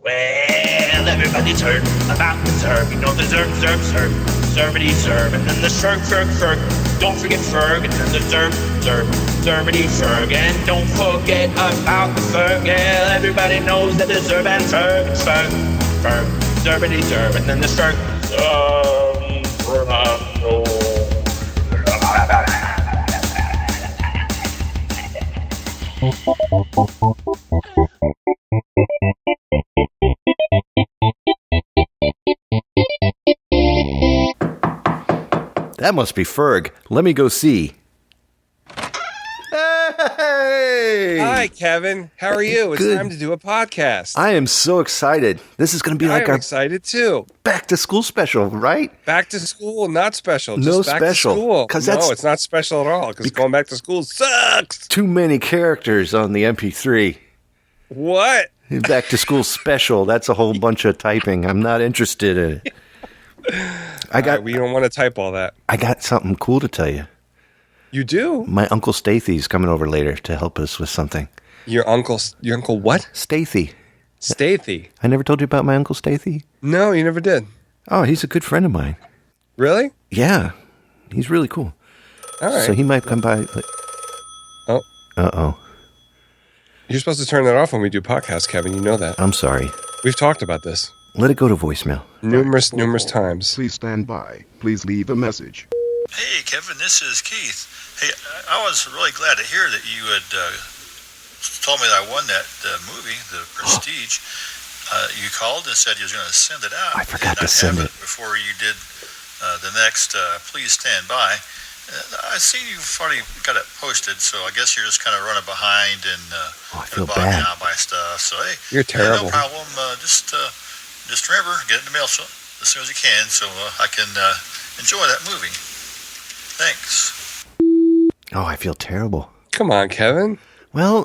Well, everybody's heard about the Zerb. You know the Zerb, Zerb, Zerb, Zerbity Zerb, and then the Shirk, Shirk, Shirk. Don't forget Ferg, and then the Zerb, Zerb, Zerbity Ferg, and don't forget about the Ferg. Yeah, everybody knows that the Zerb and Ferg, Ferg, Ferg, Zerbity Zerb, and then the Shirk, That must be Ferg. Let me go see. Hey! Hi, Kevin. How are you? It's Good. time to do a podcast. I am so excited. This is going to be like I'm our excited too. back to school special, right? Back to school, not special. No Just back special, To school. 'cause No, that's- it's not special at all. Because going back to school sucks. Too many characters on the MP3. What? Back to school special. That's a whole bunch of typing. I'm not interested in it. We don't want to type all that. I got something cool to tell you. You do? My Uncle Stathy's coming over later to help us with something. Your uncle what? Stathy. Stathy. I never told you about my Uncle Stathy? No, you never did. Oh, he's a good friend of mine. Really? Yeah. He's really cool. All right. So he might come by. Oh. Uh-oh. You're supposed to turn that off when we do podcasts, Kevin. You know that. I'm sorry. We've talked about this Let it go to voicemail. numerous times. Please stand by. Please leave a message. Hey, Kevin, this is Keith. Hey, I was really glad to hear that you had told me that I won that movie, The Prestige. You called and said you was going to send it out. I forgot to I'd send have it. before you did the next Please Stand By. I see you've already got it posted, so I guess you're just kind of running behind and I feel bogged bad. down by stuff. So, hey, You're terrible. no problem. Just remember, get it in the mail as soon as you can so I can enjoy that movie. Thanks. Oh, I feel terrible. Come on, Kevin. Well,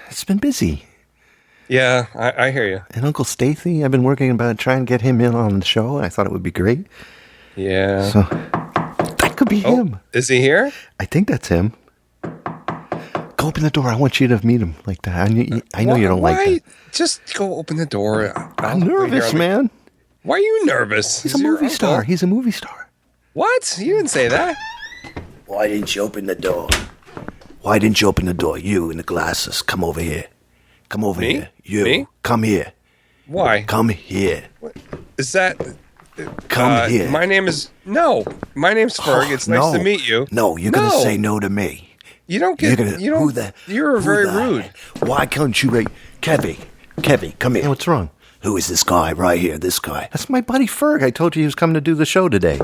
it's been busy. Yeah, I hear you. And Uncle Stathy, I've been working about trying to get him in on the show. I thought it would be great. Yeah. So that could be him. Is he here? I think that's him. Go open the door. I want you to meet him like that. I know you don't like that. Just go open the door. I'm nervous, man. Why are you nervous? He's a movie star. He's a movie star. What? You didn't say that. Why didn't you open the door? Why didn't you open the door? You in the glasses. Come over here. Come over Me? here. You. Me? Come here. Why? Come here. Is that... Come here. My name's Ferg. It's nice to meet you. No, you're going to say no to me. You don't get... You're very rude. Why can't you... Kevy, come here. What's wrong? Who is this guy right here, this guy? That's my buddy Ferg. I told you he was coming to do the show today.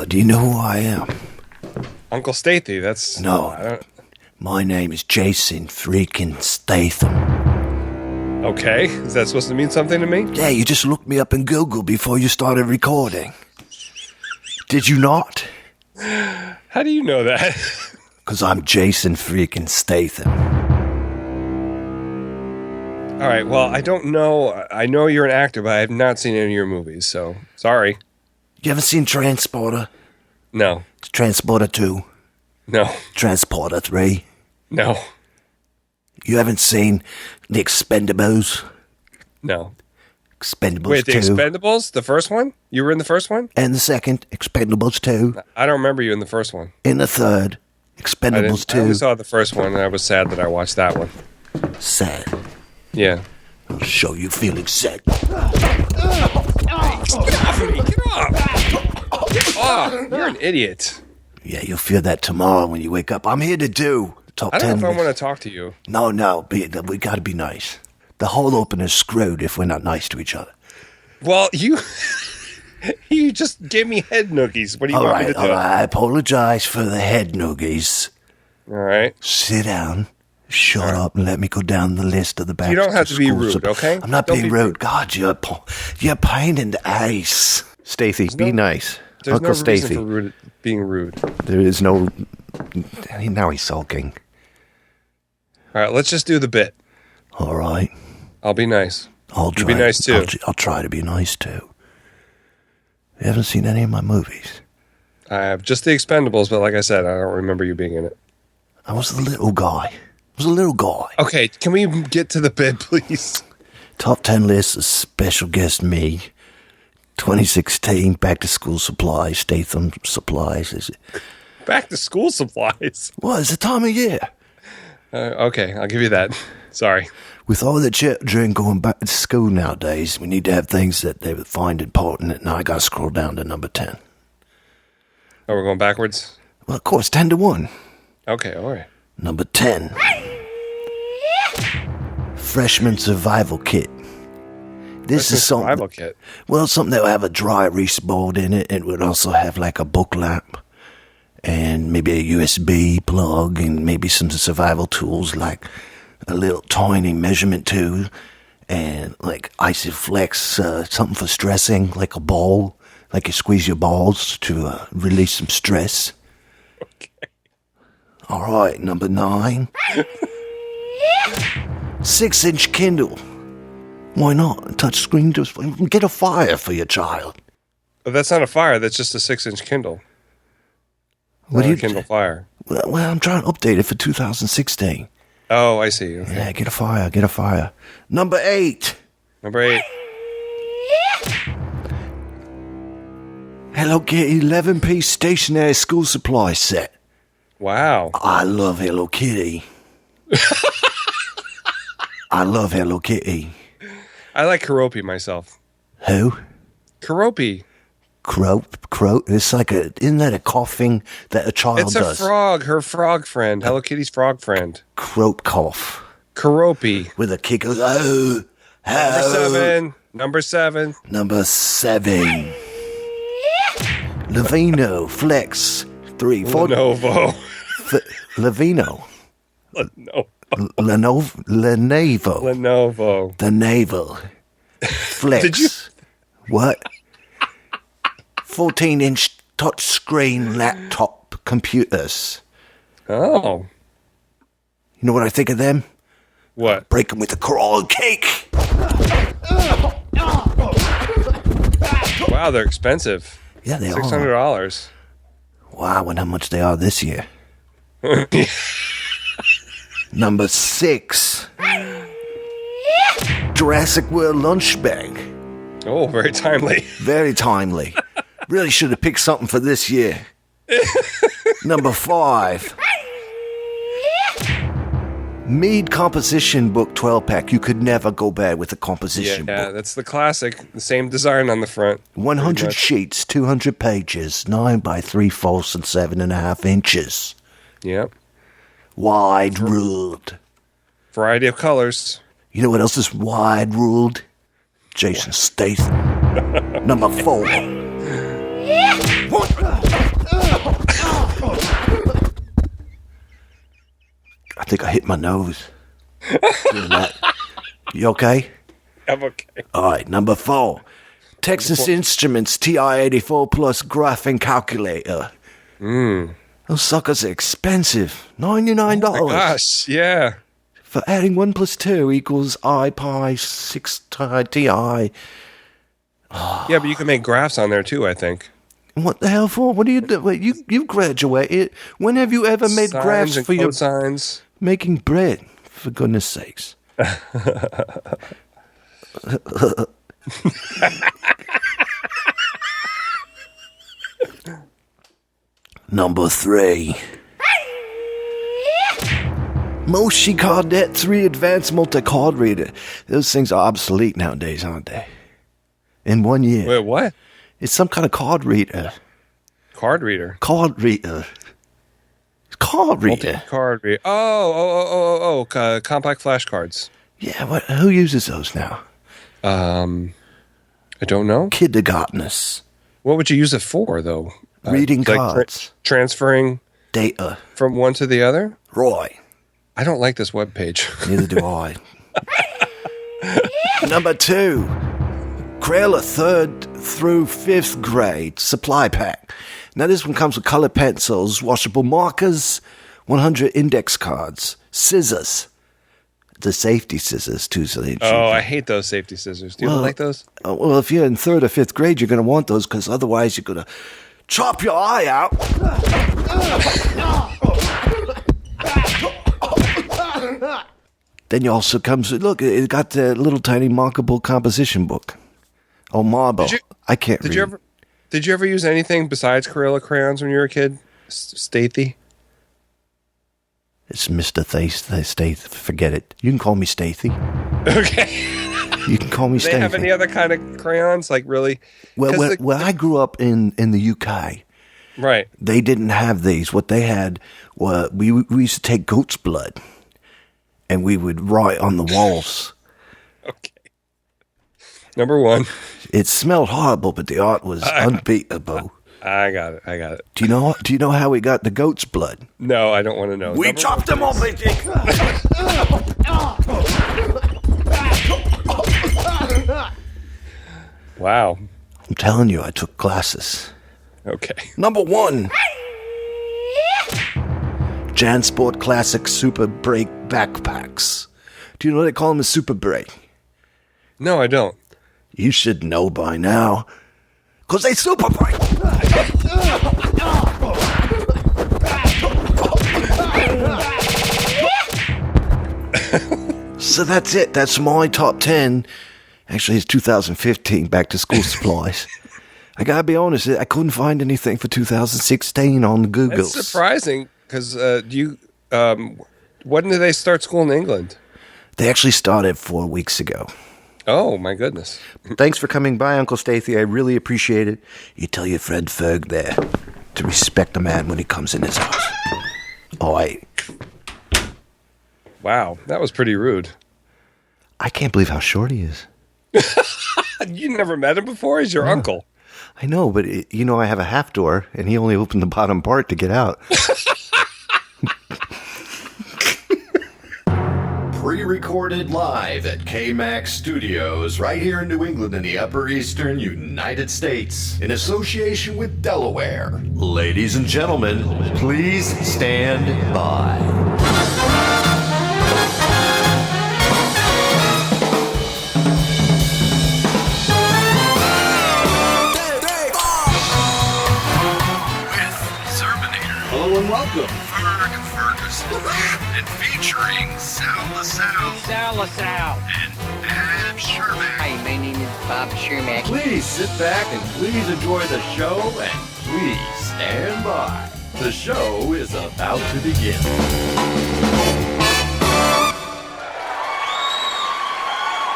Do you know who I am? Uncle Stathy, that's... No. My name is Jason freaking Statham. Okay. Is that supposed to mean something to me? Yeah, you just looked me up in Google before you started recording. Did you not? How do you know that? Because I'm Jason freaking Statham. All right, well, I don't know. I know you're an actor, but I have not seen any of your movies, so sorry. You ever seen Transporter? No. Transporter 2? No. Transporter 3? No. You haven't seen The Expendables? No. Expendables Wait, 2? The Expendables? The first one? You were in the first one? And the second, Expendables 2. I don't remember you in the first one. In the third, Expendables 2. I only saw the first one, and I was sad that I watched that one. Sad. Yeah. I'll show you feeling sad. Get off of me! Get off! Get off! You're an idiot. Yeah, you'll feel that tomorrow when you wake up. I'm here to do the top 10. I don't know if I want to talk to you. No, we got to be nice. The whole opener's screwed if we're not nice to each other. Well, you just gave me head noogies. What do you want me to do? All right, I apologize for the head noogies. All right. Sit down. Shut up and let me go down the list of the back. You don't have to be rude, okay? I'm not being rude. God, you're a pain in the ass. Stacy, be nice. There's Uncle no Stacy. reason for being rude. There is no... Now he's sulking. All right, let's just do the bit. All right. I'll be nice. I'll try. You be nice, too. I'll try to be nice, too. You haven't seen any of my movies? I have just The Expendables, but like I said, I don't remember you being in it. I was the little guy. was a little guy. Okay, can we get to the bid, please? Top 10 list of special guest me. 2016 back to school supplies, Statham supplies. Is it? Back to school supplies. Well, it's the time of year. Okay, I'll give you that. Sorry. With all the children going back to school nowadays, we need to have things that they would find important. And now I got to scroll down to number 10. Oh, we're going backwards? Well, of course, 10 to 1. Okay, all right. Number 10. Freshman Survival Kit. This is something. Survival kit. Well, something that will have a dry erase board in it. It would also have like a book lamp and maybe a USB plug and maybe some survival tools like a little tiny measurement tool and like Isoflex, something for stressing, like a ball, like you squeeze your balls to release some stress. Okay. All right, number 9. 6-inch Kindle. Why not? A touch screen, just get a fire for your child. But that's not a Fire. That's just a 6-inch Kindle. What do you Kindle Fire? Well, I'm trying to update it for 2016. Oh, I see. Okay. Yeah, get a fire, get a fire. Number 8. Number 8. Hello Kitty 11-piece stationary school supply set. Wow. I love Hello Kitty. I love Hello Kitty. I like Keroppi myself. Who? Keroppi. Croat. It's like isn't that a coughing that a child It's does? a frog. Her frog friend. Hello Kitty's frog friend. Croat cough. Keroppi. With a kick goes, oh. Number 7. Number 7. Levino Flex 3 4 Lenovo. Levino. Lenovo. Lenovo. The navel. Flex. Did you? What? 14-inch touchscreen laptop computers. Oh. You know what I think of them? What? Break them with a coral cake. Wow, they're expensive. Yeah, they are. $600. Wow, I wonder how much they are this year. Number 6. Jurassic World lunch bag. Oh, very timely. Very timely. Really should have picked something for this year. Number 5. Mead composition book 12-pack. You could never go bad with a composition Yeah, book. that's the classic. The same design on the front. 100 sheets, 200 pages, 9 by 3/4 and 7.5 inches. Yep. Wide ruled. Variety of colors. You know what else is wide ruled? Jason Statham. Number 4. I think I hit my nose. Doing that. You okay? I'm okay. All right, number 4. Texas Instruments TI-84 Plus graphing calculator. Those suckers are expensive. $99. Oh my gosh, yeah. For adding 1 plus 2 equals iPi 6 Ti. Yeah, but you can make graphs on there too, I think. What the hell for? What do you do? Wait, you graduated. When have you ever made Signs graphs and for your cosigns. making bread? For goodness sakes. Number 3. Moshi Cardet 3 Advanced Multi-Card Reader. Those things are obsolete nowadays, aren't they? In 1 year. Wait, what? It's some kind of card reader. Card reader. Card reader. Card reader. Card reader. Oh, compact flashcards. Yeah, who uses those now? I don't know. Kindergartners. What would you use it for, though? Reading like cards. Transferring Data. from one to the other? Roy. I don't like this webpage. Neither do I. Number 2. Crayola 3rd through 5th grade supply pack. Now this one comes with colored pencils, washable markers, 100 index cards, scissors. The safety scissors too, so they Oh, I hate those safety scissors. Do you like those? well, if you're in 3rd or 5th grade, you're going to want those because otherwise you're going to chop your eye out. Then you also comes, look, it got the little tiny markable composition book. Oh, marble. I can't read. Did you ever use anything besides Crayola crayons when you were a kid? Stathy? It's Mr. Stathy. Forget it. You can call me Stathy. Okay. You can call me Stathy. Do they have any other kind of crayons? Like, really? Well, when I grew up in the UK, right, they didn't have these. What they had was, we used to take goat's blood, and we would write on the walls. Okay. Number one. It smelled horrible, but the art was unbeatable. I got it. Do you know how we got the goat's blood? No, I don't want to know. We chopped them off. Wow. I'm telling you, I took classes. Okay. Number 1. JanSport Classic Super Brake Backpacks. Do you know they call them a Super Brake? No, I don't. You should know by now. Because they super brake. So that's it. That's my top 10. Actually, it's 2015 back to school supplies. I gotta be honest, I couldn't find anything for 2016 on the Googles. That's surprising, because when did they start school in England? They actually started 4 weeks ago. Oh, my goodness. Thanks for coming by, Uncle Stathy. I really appreciate it. You tell your friend Ferg there to respect a man when he comes in his house. All right. Wow, that was pretty rude. I can't believe how short he is. You never met him before? He's your uncle. I know, but I have a half door, and he only opened the bottom part to get out. Pre-recorded live at KMAX Studios right here in New England in the Upper Eastern United States in association with Delaware. Ladies and gentlemen, please stand by. Hello and welcome. Ferguson. And featuring Sal LaSalle. Sal LaSalle. And Bob Sherman. Hi, my name is Bob Sherman. Please sit back and please enjoy the show and please stand by. The show is about to begin.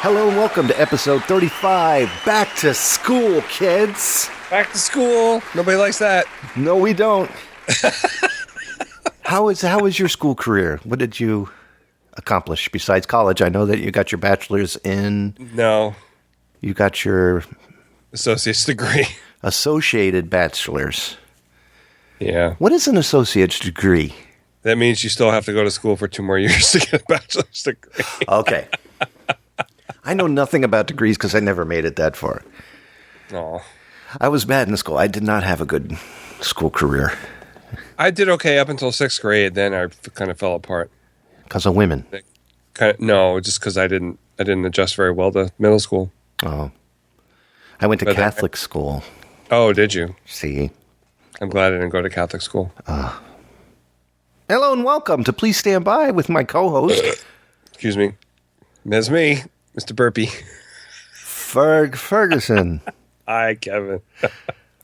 Hello and welcome to episode 35. Back to school, kids. Back to school. Nobody likes that. No, we don't. How was your school career? What did you accomplish besides college? I know that you got your bachelor's in... No. You got your... Associate's degree. Associated bachelor's. Yeah. What is an associate's degree? That means you still have to go to school for 2 more years to get a bachelor's degree. Okay. I know nothing about degrees because I never made it that far. Oh. I was bad in school. I did not have a good school career. I did okay up until 6th grade. Then I kind of fell apart. Because of women? No, just because I didn't adjust very well to middle school. Oh. I went to Catholic school. Oh, did you? See? I'm glad I didn't go to Catholic school. Hello and welcome to Please Stand By with my co-host. Excuse me. That's me, Mr. Burpee. Ferguson. Hi, Kevin.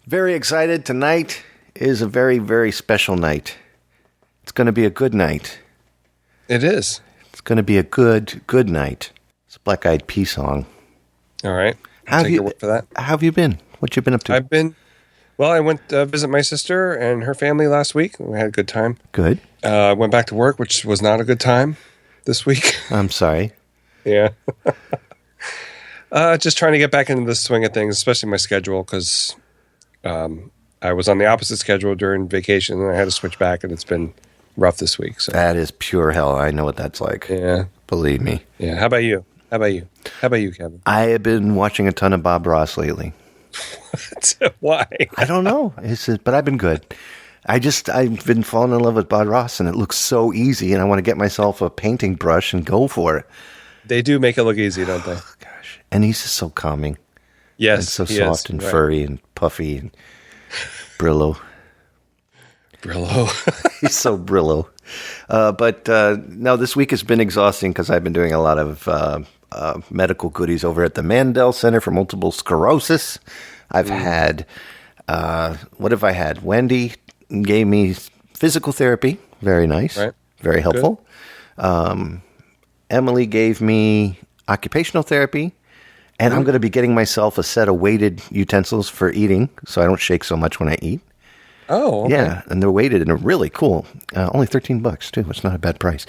Very excited. Tonight is a very, very special night. It's going to be a good night. It is. It's going to be a good night. It's a Black Eyed Peas song. All right. How have you been? What you been up to? I went to visit my sister and her family last week. We had a good time. Good. Went back to work, which was not a good time this week. I'm sorry. Yeah. Just trying to get back into the swing of things, especially my schedule, because I was on the opposite schedule during vacation, and I had to switch back, and it's been rough this week. So that is pure hell. I know what that's like. Yeah. Believe me. Yeah. How about you? How about you, Kevin? I have been watching a ton of Bob Ross lately. Why? I don't know. But I've been good. I've been falling in love with Bob Ross, and it looks so easy, and I want to get myself a painting brush and go for it. They do make it look easy, don't they? Oh, gosh. And he's just so calming. Yes, and so soft and furry and puffy and Brillo. Brillo. He's so Brillo. But no, this week has been exhausting because I've been doing a lot of medical goodies over at the Mandel Center for Multiple Sclerosis. I've had, what have I had? Wendy gave me physical therapy. Very nice. Right. Very helpful. Emily gave me occupational therapy. And I'm going to be getting myself a set of weighted utensils for eating so I don't shake so much when I eat. Oh, okay. Yeah, and they're weighted and they're really cool. Only $13 too. It's not a bad price.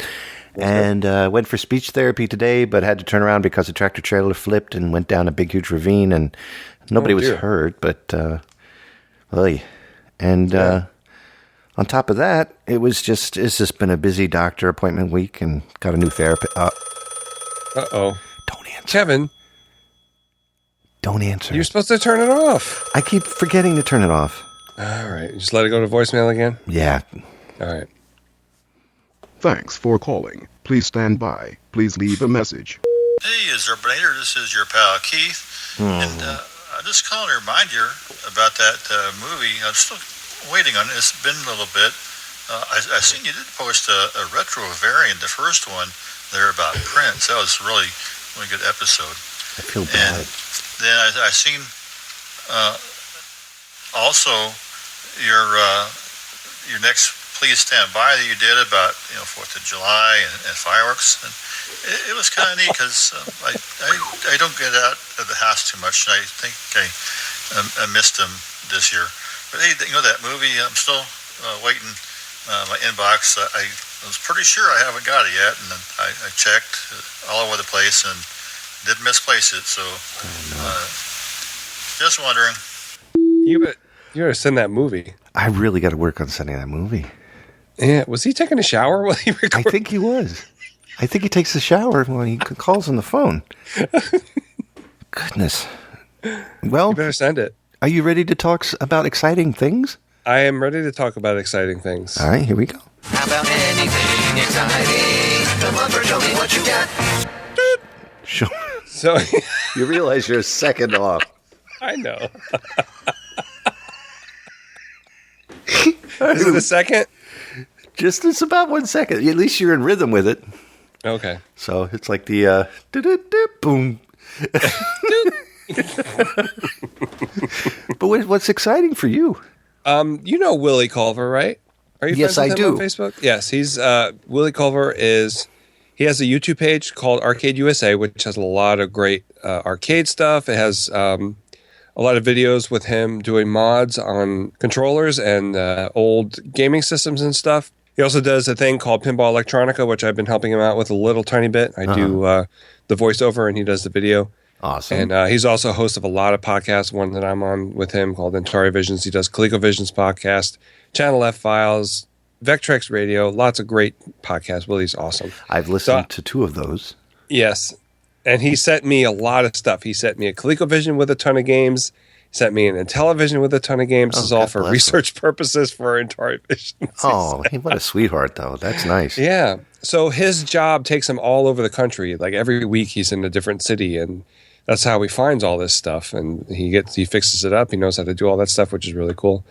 And went for speech therapy today, but had to turn around because the tractor trailer flipped and went down a big, huge ravine, and nobody was hurt. But on top of that, it's just been a busy doctor appointment week, and got a new therapist. Uh-oh. Don't answer. Kevin. Don't answer. You're supposed to turn it off. I keep forgetting to turn it off. All right. Just let it go to voicemail again? Yeah. All right. Thanks for calling. Please stand by. Please leave a message. Hey, Urbanator, this is your pal Keith. And I just calling to remind you about that movie. I'm still waiting on it. It's been a little bit. I seen you did post a retro variant, the first one there about Prince. That was really good episode. I feel bad. And then I seen also your next Please Stand By that you did about 4th of July and fireworks. And it was kind of neat because I don't get out of the house too much, and I think I missed them this year. But hey, that movie, I'm still waiting. My inbox, I was pretty sure I haven't got it yet, and then I checked all over the place and didn't misplace it. So just wondering. You better send that movie. I really got to work on sending that movie. Yeah. Was he taking a shower while he recorded? I think he was. I think he takes a shower when he calls on the phone. Goodness. Well, You better send it. are you ready to talk about exciting things? I am ready to talk about exciting things. All right, here we go. How about anything exciting? Come on, show me what you got. Sure. So You realize you're a second off. I know. Is it a second? Just it's about 1 second. At least you're in rhythm with it. Okay. So it's like the boom. But what's exciting for you? You know Willie Culver, right? Are you Yes, friends with I him do. on Facebook? Yes, he's Willie Culver he has a YouTube page called Arcade USA, which has a lot of great arcade stuff. It has a lot of videos with him doing mods on controllers and old gaming systems and stuff. He also does a thing called Pinball Electronica, which I've been helping him out with a little tiny bit. I do the voiceover and he does the video. Awesome. And he's also a host of a lot of podcasts, one that I'm on with him called Atari Visions. He does ColecoVisions podcast, Channel F Files, Vectrex Radio, lots of great podcasts. Willie's awesome. I've listened to 2 of those. Yes. And he sent me a lot of stuff. He sent me a ColecoVision with a ton of games. He sent me an Intellivision with a ton of games. This is all for research purposes for Atari Visions. Oh, what a sweetheart, though. That's nice. Yeah. So his job takes him all over the country. Like every week he's in a different city, and that's how he finds all this stuff. And he fixes it up. He knows how to do all that stuff, which is really cool.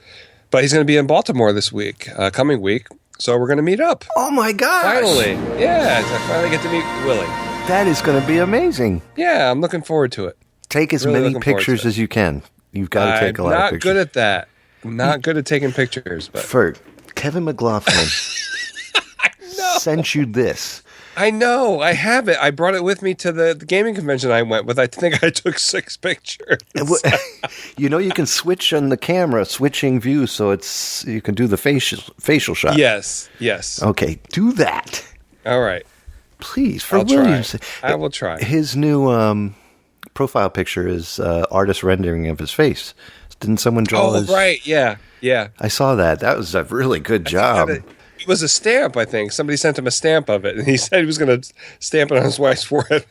But he's going to be in Baltimore this week, coming week. So we're going to meet up. Oh, my gosh. Finally. Yeah. I finally get to meet Willie. That is going to be amazing. Yeah. I'm looking forward to it. Take as Really many looking forward pictures to it. as you can. You've got to take a lot of I'm pictures. not good at that. I'm not good at taking pictures. But For Kevin McLaughlin sent you this. I know. I have it. I brought it with me to the gaming convention I went with. I think I took 6 pictures. You know, you can switch on the camera, switching views, so you can do the facial shot. Yes. Yes. Okay, do that. All right. Please, for I'll try. Williams. I will try. His new profile picture is artist rendering of his face. Didn't someone draw his... Oh, right. Yeah. Yeah. I saw that. That was a really good job. It was a stamp, I think. Somebody sent him a stamp of it, and he said he was going to stamp it on his wife's forehead.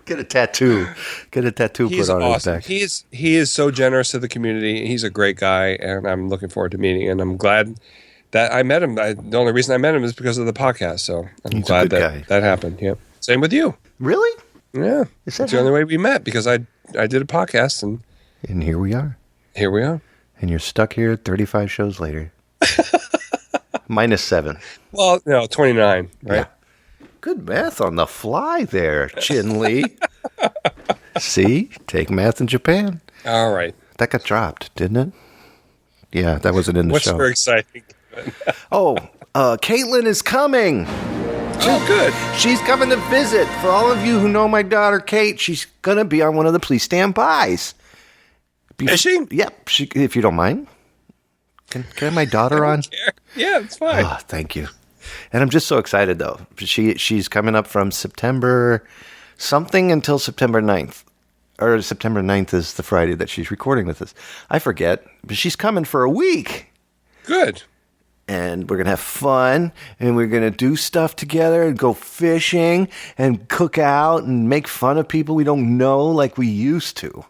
Get a tattoo. Get a tattoo He's put on awesome. his back. He is so generous to the community. He's a great guy, and I'm looking forward to meeting. And I'm glad that I met him. The only reason I met him is because of the podcast. So I'm He's a glad good guy. that happened. Yep. Same with you. Really? Yeah. Is that That's the only way we met, because I did a podcast, and And here we are. here we are. And you're stuck here 35 shows later. -7. Well, no, 29, right? Yeah. Good math on the fly there, Chin Lee. See? Take math in Japan. All right. That got dropped, didn't it? Yeah, that wasn't in the What's show. for exciting? Caitlin is coming. Oh, good. She's coming to visit. For all of you who know my daughter, Kate, she's going to be on one of the Please Stand Bys. Is she? Yep, if you don't mind. Can I have my daughter on? Yeah, it's fine. Oh, thank you. And I'm just so excited, though. She's coming up from September something until September 9th. Or September 9th is the Friday that she's recording with us. I forget, but she's coming for a week. Good. And we're going to have fun, and we're going to do stuff together and go fishing and cook out and make fun of people we don't know like we used to.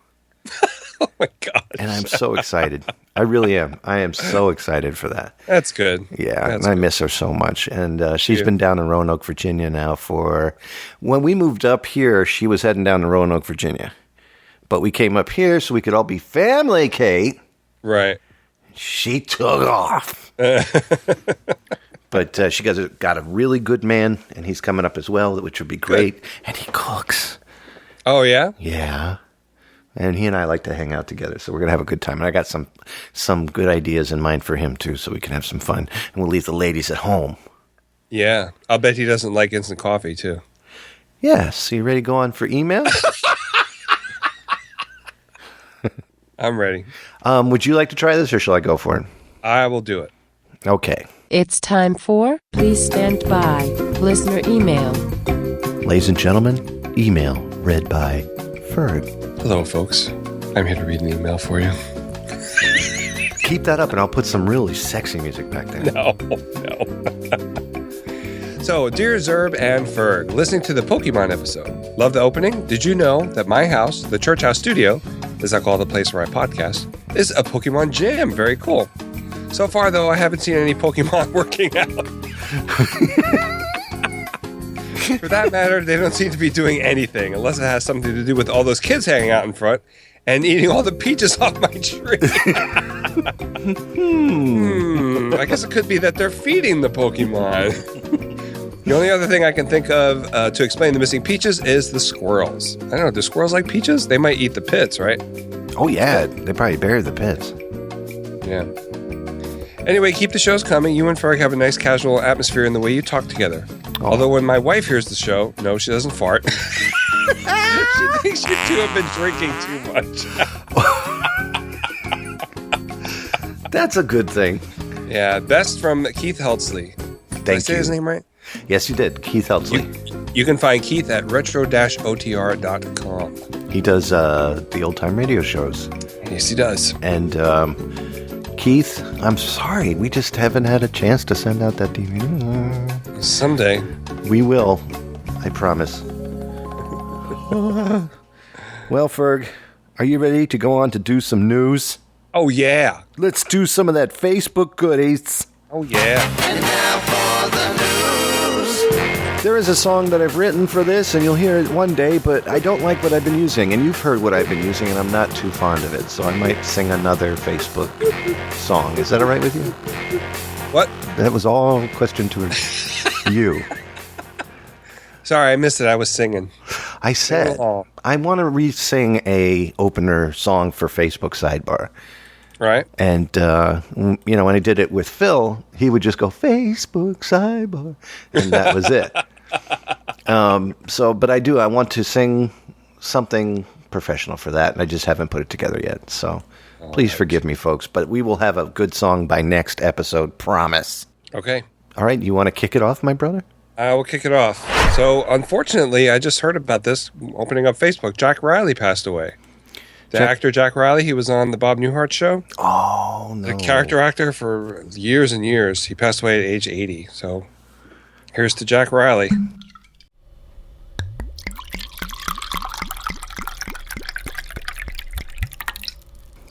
Oh, my God. And I'm so excited. I really am. I am so excited for that. That's good. Yeah, That's and I good. miss her so much. And she's been down in Roanoke, Virginia now for... When we moved up here, she was heading down to Roanoke, Virginia. But we came up here so we could all be family, Kate. Right. She took off. But she got a really good man, and he's coming up as well, which would be great. Good. And he cooks. Oh, yeah? Yeah. And he and I like to hang out together, so we're going to have a good time. And I got some good ideas in mind for him, too, so we can have some fun. And we'll leave the ladies at home. Yeah. I'll bet he doesn't like instant coffee, too. Yeah. So you ready to go on for email? I'm ready. Would you like to try this, or shall I go for it? I will do it. Okay. It's time for Please Stand By listener email. Ladies and gentlemen, email read by Ferg. Hello, folks. I'm here to read an email for you. Keep that up, and I'll put some really sexy music back there. No. So, dear Zerb and Ferg, listening to the Pokemon episode. Love the opening. Did you know that my house, the Church House Studio, as I call the place where I podcast, is a Pokemon gym? Very cool. So far, though, I haven't seen any Pokemon working out. For that matter, they don't seem to be doing anything, unless it has something to do with all those kids hanging out in front and eating all the peaches off my tree. I guess it could be that they're feeding the Pokemon. The only other thing I can think of to explain the missing peaches is the squirrels. I don't know, do squirrels like peaches? They might eat the pits, right? Oh, yeah. They probably bury the pits. Yeah. Anyway, keep the shows coming. You and Ferg have a nice casual atmosphere in the way you talk together. Oh. Although when my wife hears the show, no, she doesn't fart. She thinks you two have been drinking too much. That's a good thing. Yeah, best from Keith Heltsley. Did I say his name right? Yes, you did. Keith Heltsley. You can find Keith at retro-otr.com. He does the old-time radio shows. Yes, he does. And Keith, I'm sorry. We just haven't had a chance to send out that DVD. Someday. We will. I promise. Well, Ferg, are you ready to go on to do some news? Oh, yeah. Let's do some of that Facebook goodies. Oh, yeah. And now for the news. There is a song that I've written for this, and you'll hear it one day, but I don't like what I've been using, and you've heard what I've been using, and I'm not too fond of it, so I might sing another Facebook song. Is that all right with you? What? That was all question to you. Sorry, I missed it. I was singing. I said, I want to re-sing a opener song for Facebook Sidebar. Right. And, you know, when I did it with Phil, he would just go, Facebook Sidebar. And that was it. But I want to sing something professional for that. And I just haven't put it together yet. So please forgive me, folks. But we will have a good song by next episode. Promise. Okay. All right. You want to kick it off, my brother? I will kick it off. So, unfortunately, I just heard about this opening up Facebook. Jack Riley passed away. The actor Jack Riley, he was on the Bob Newhart show. Oh, no. The character actor for years and years. He passed away at age 80. So, here's to Jack Riley.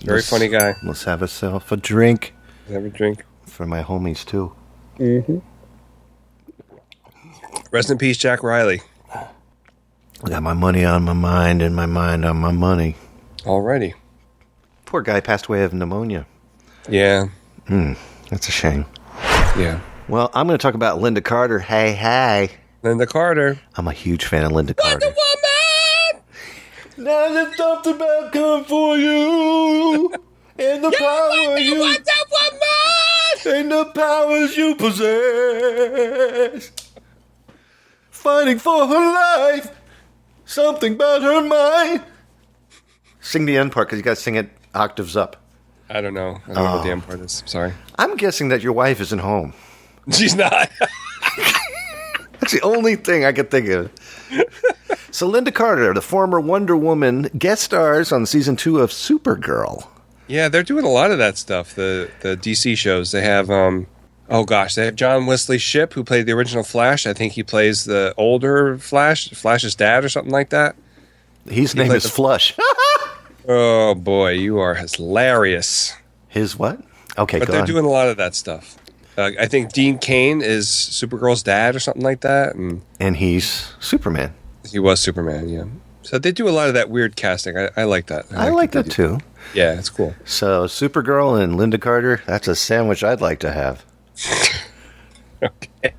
Very funny guy. Let's have ourselves a drink. Have a drink. For my homies, too. Mm-hmm. Rest in peace, Jack Riley. I got my money on my mind and my mind on my money. Alrighty. Poor guy passed away of pneumonia. Yeah. That's a shame. Yeah. Well, I'm going to talk about Linda Carter. Hey. Linda Carter. I'm a huge fan of Linda Carter. Wonder Woman! Now there's something about come for you and the power you Wonder Woman! and the powers you possess. Fighting for her life. Something about her mind. Sing the end part because you got to sing it octaves up. I don't know. I don't know what the damn part is. Sorry. I'm guessing that your wife isn't home. She's not. That's the only thing I could think of. So Linda Carter, the former Wonder Woman, guest stars on season 2 of Supergirl. Yeah, they're doing a lot of that stuff. The DC shows. They have they have John Wesley Shipp, who played the original Flash. I think he plays the older Flash, Flash's dad or something like that. His name is Flush. Oh boy, you are hilarious. His what? Okay, but they're doing a lot of that stuff. I think Dean Cain is Supergirl's dad or something like that, and he's Superman. He was Superman, yeah. So they do a lot of that weird casting. I like that. I like that too. Yeah, it's cool. So Supergirl and Linda Carter, that's a sandwich I'd like to have. Okay.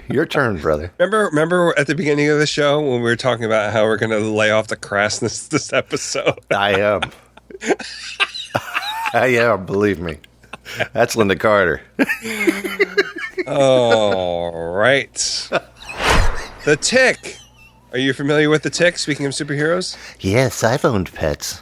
Your turn, brother. Remember at the beginning of the show when we were talking about how we're going to lay off the crassness this episode? I am. I am, believe me. That's Linda Carter. All right. The Tick. Are you familiar with The Tick, speaking of superheroes? Yes, I've owned pets.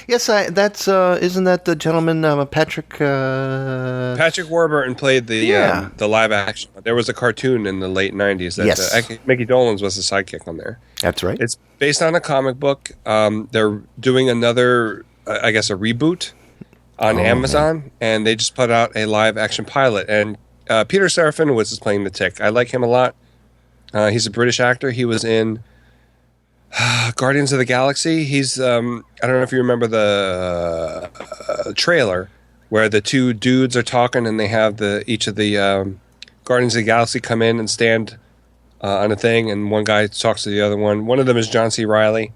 Yes, that's isn't that the gentleman Patrick? Patrick Warburton played the live action. There was a cartoon in the late '90s. That, yes, Mickey Dolenz was the sidekick on there. That's right. It's based on a comic book. They're doing another, I guess, a reboot on Amazon, and they just put out a live action pilot. And Peter Serafinowicz is playing the Tick. I like him a lot. He's a British actor. He was in Guardians of the Galaxy. He's I don't know if you remember the trailer where the two dudes are talking and they have each of the Guardians of the Galaxy come in and stand on a thing, and one guy talks to the other one. One of them is John C. Reilly.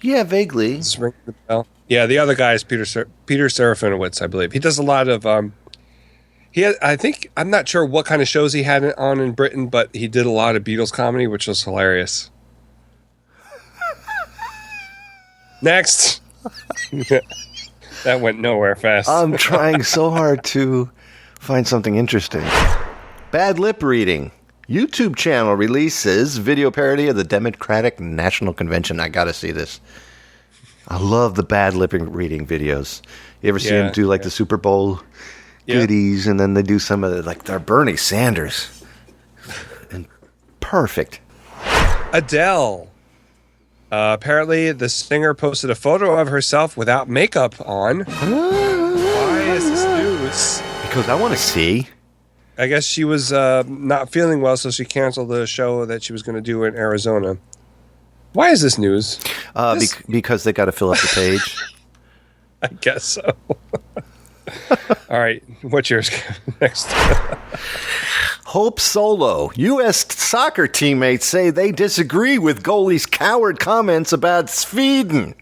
Yeah, vaguely. Ring the bell. Yeah, the other guy is Peter Serafinowicz, I believe. He does a lot of I'm not sure what kind of shows he had on in Britain, but he did a lot of Beatles comedy, which was hilarious. Next. That went nowhere fast. I'm trying so hard to find something interesting. Bad lip reading. YouTube channel releases video parody of the Democratic National Convention. I gotta see this. I love the bad lip reading videos. You ever see them do the Super Bowl goodies, and then they do some of their Bernie Sanders. And perfect. Adele. Apparently, the singer posted a photo of herself without makeup on. Why is this news? Because I want to see. I guess she was not feeling well, so she canceled the show that she was going to do in Arizona. Why is this news? Because they got to fill up the page. I guess so. All right, what's yours next? Hope Solo. U.S. soccer teammates say they disagree with goalie's coward comments about Sweden.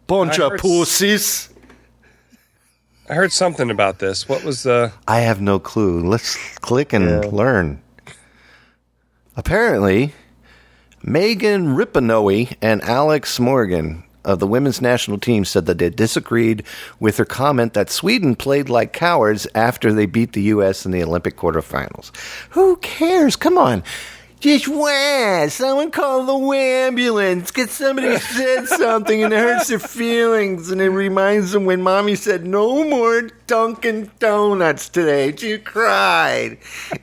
Bunch of pussies. I heard something about this. What was the... I have no clue. Let's click and learn. Apparently, Megan Rapinoe and Alex Morgan of the women's national team said that they disagreed with her comment that Sweden played like cowards after they beat the U.S. in the Olympic quarterfinals. Who cares? Come on. Just someone call the ambulance. Get somebody who said something and it hurts their feelings and it reminds them when mommy said no more Dunkin' Donuts today. She cried.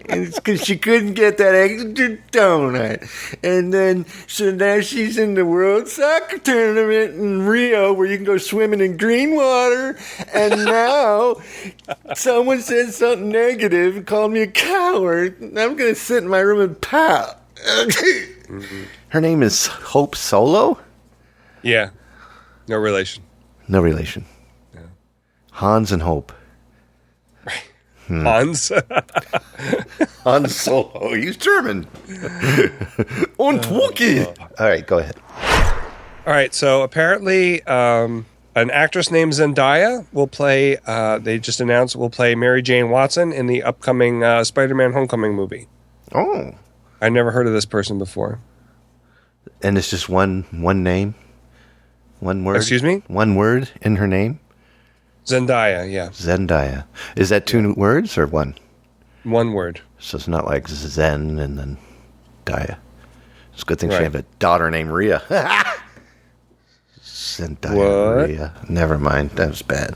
And it's because she couldn't get that extra donut. And then, so now she's in the World Soccer Tournament in Rio where you can go swimming in green water. And now someone said something negative and called me a coward. And I'm going to sit in my room and pout. Her name is Hope Solo? Yeah. No relation. No relation. Yeah. Hans and Hope. Right. Hans? Hans Solo. He's German. Und Wookie. All right, go ahead. All right, so apparently An actress named Zendaya will play. They just announced will play Mary Jane Watson in the upcoming Spider-Man: Homecoming movie. Oh, I never heard of this person before. and it's just one name, one word. Excuse me? One word in her name. Zendaya, yeah, Zendaya. Is that two words or one? one word. So it's not like Zen and then Daya. It's a good thing she Right. have a daughter named Rhea. Zendaya What? Rhea. Never mind. That was bad.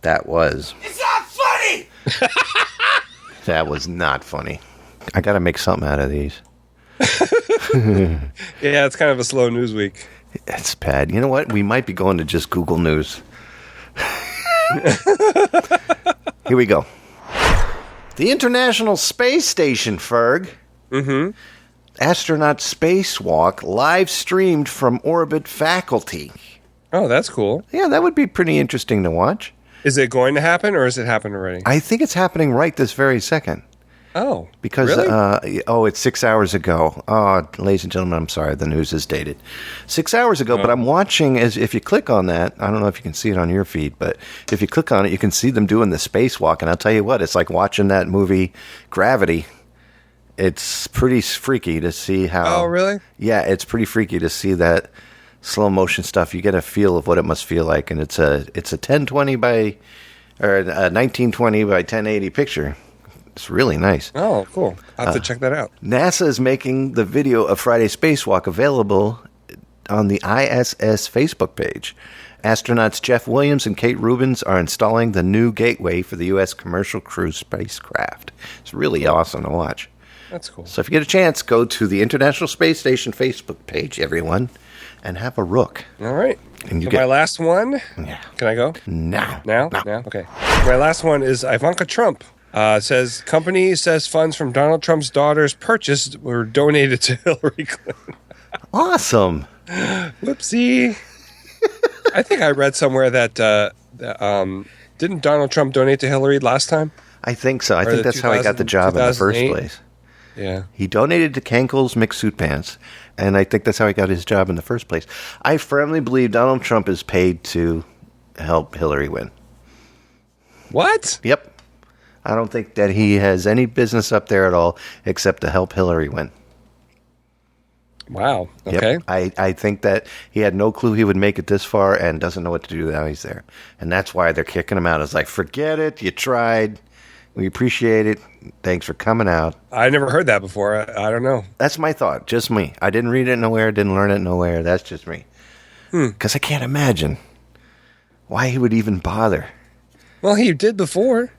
That was. It's not funny! That was not funny. I got to make something out of these. Yeah, it's kind of a slow news week. It's bad. You know what? We might be going to just Google News. Here we go. The International Space Station, Ferg. Mm-hmm. Astronaut spacewalk live streamed from orbit faculty. Oh, that's cool. Yeah, that would be pretty interesting to watch. Is it going to happen, or has it happened already? I think it's happening right this very second. Oh, Because, really? it's 6 hours ago. Oh, ladies and gentlemen, I'm sorry. The news is dated. 6 hours ago, but I'm watching, as if you click on that, I don't know if you can see it on your feed, but if you click on it, you can see them doing the spacewalk. And I'll tell you what, it's like watching that movie Gravity. It's pretty freaky to see how... Oh, really? Yeah, it's pretty freaky to see that slow motion stuff. You get a feel of what it must feel like. And it's a 1020 by... or a 1920 by 1080 picture. It's really nice. Oh, cool. I'll have to check that out. NASA is making the video of Friday's spacewalk available on the ISS Facebook page. Astronauts Jeff Williams and Kate Rubins are installing the new gateway for the U.S. commercial crew spacecraft. It's really awesome to watch. That's cool. So if you get a chance, go to the International Space Station Facebook page, everyone, and have a look. All right. And you So get my last one. Yeah. Can I go? now. Now? Okay. My last one is Ivanka Trump. Says company says funds from Donald Trump's daughter's purchase were donated to Hillary Clinton. Awesome. Whoopsie. I think I read somewhere that didn't Donald Trump donate to Hillary last time? I think so. I think the that's how I got the job in the first 2008? place. Yeah. He donated to Kankel's mixed suit pants, and I think that's how he got his job in the first place. I firmly believe Donald Trump is paid to help Hillary win. What? Yep. I don't think that he has any business up there at all except to help Hillary win. Wow. Yep. Okay. I think that he had no clue he would make it this far and doesn't know what to do now he's there. And that's why they're kicking him out. It's like, forget it. You tried. We appreciate it. Thanks for coming out. I never heard that before. I don't know. That's my thought. Just me. I didn't read it nowhere. Didn't learn it nowhere. That's just me. Because I can't imagine why he would even bother. Well, he did before.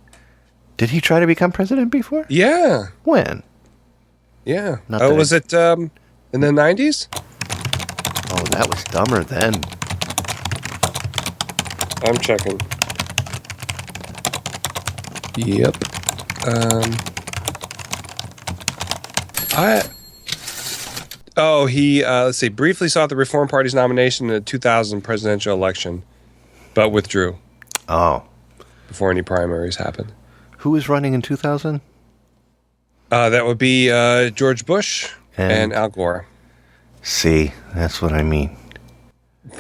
Did he try to become president before? Yeah. When? Yeah. Not Oh, that was it in the 90s? Oh, that was dumber then. I'm checking. Yep. He let's see, briefly sought the Reform Party's nomination in the 2000 presidential election, but withdrew Oh. before any primaries happened. Who was running in 2000? That would be George Bush and And- Al Gore. See, that's what I mean.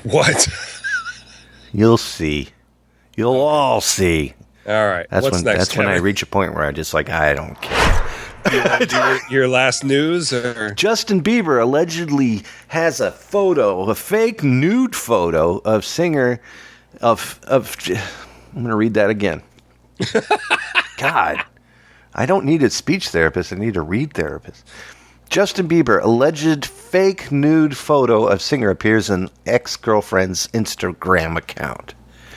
What? You'll see. You'll all see. All right. That's What's when next? that's when I Kevin? reach a point where I just like, I don't care. your last news, or Justin Bieber allegedly has a photo, a fake nude photo of singer of I'm going to read that again. God. I don't need a speech therapist, I need a read therapist. Justin Bieber alleged fake nude photo of singer appears in ex-girlfriend's Instagram account.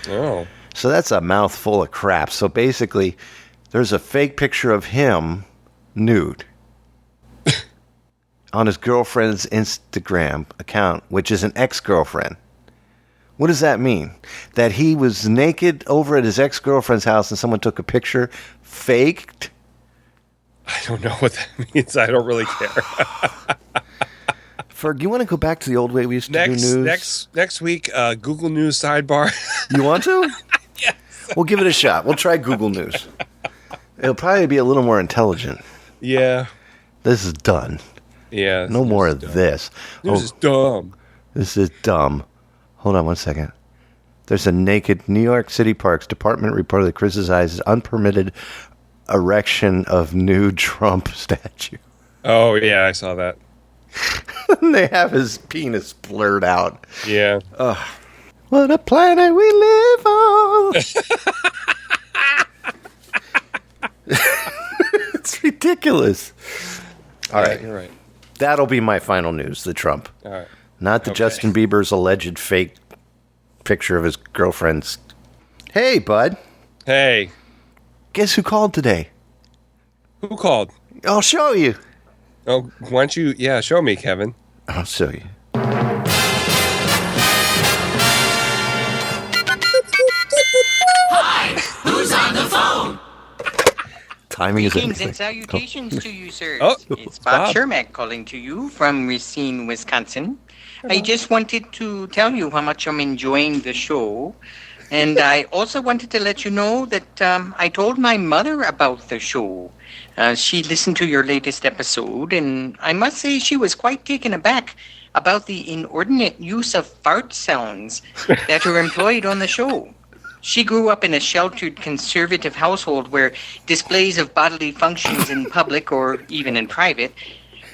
oh, So that's a mouthful of crap. So basically, there's a fake picture of him nude on his girlfriend's Instagram account, which is an ex-girlfriend. What does that mean? That he was naked over at his ex-girlfriend's house and someone took a picture, faked? I don't know what that means. I don't really care. Ferg, you want to go back to the old way we used to do news? Next week, Google News sidebar. You want to? Yes. We'll give it a shot. We'll try Google News. It'll probably be a little more intelligent. Yeah. This is done. Yeah. No more of this. This is dumb. This is dumb. Hold on one second. There's a naked New York City Parks Department reportedly criticizes unpermitted erection of nude Trump statue. Oh, yeah, I saw that. They have his penis blurred out. Yeah. What a planet we live on. It's ridiculous. All right. You're right. That'll be my final news, the Trump. All right. Not the Justin Bieber's alleged fake picture of his girlfriend's. Hey, bud. Hey. Guess who called today? Who called? I'll show you. Oh, why don't you, show me, Kevin. I'll show you. Hi, who's on the phone? Timing is Greetings everything. and salutations to you, sirs. Oh, it's Bob Bob. Shermack calling to you from Racine, Wisconsin. I just wanted to tell you how much I'm enjoying the show. And I also wanted to let you know that I told my mother about the show. She listened to your latest episode, and I must say she was quite taken aback about the inordinate use of fart sounds that are employed on the show. She grew up in a sheltered conservative household where displays of bodily functions in public or even in private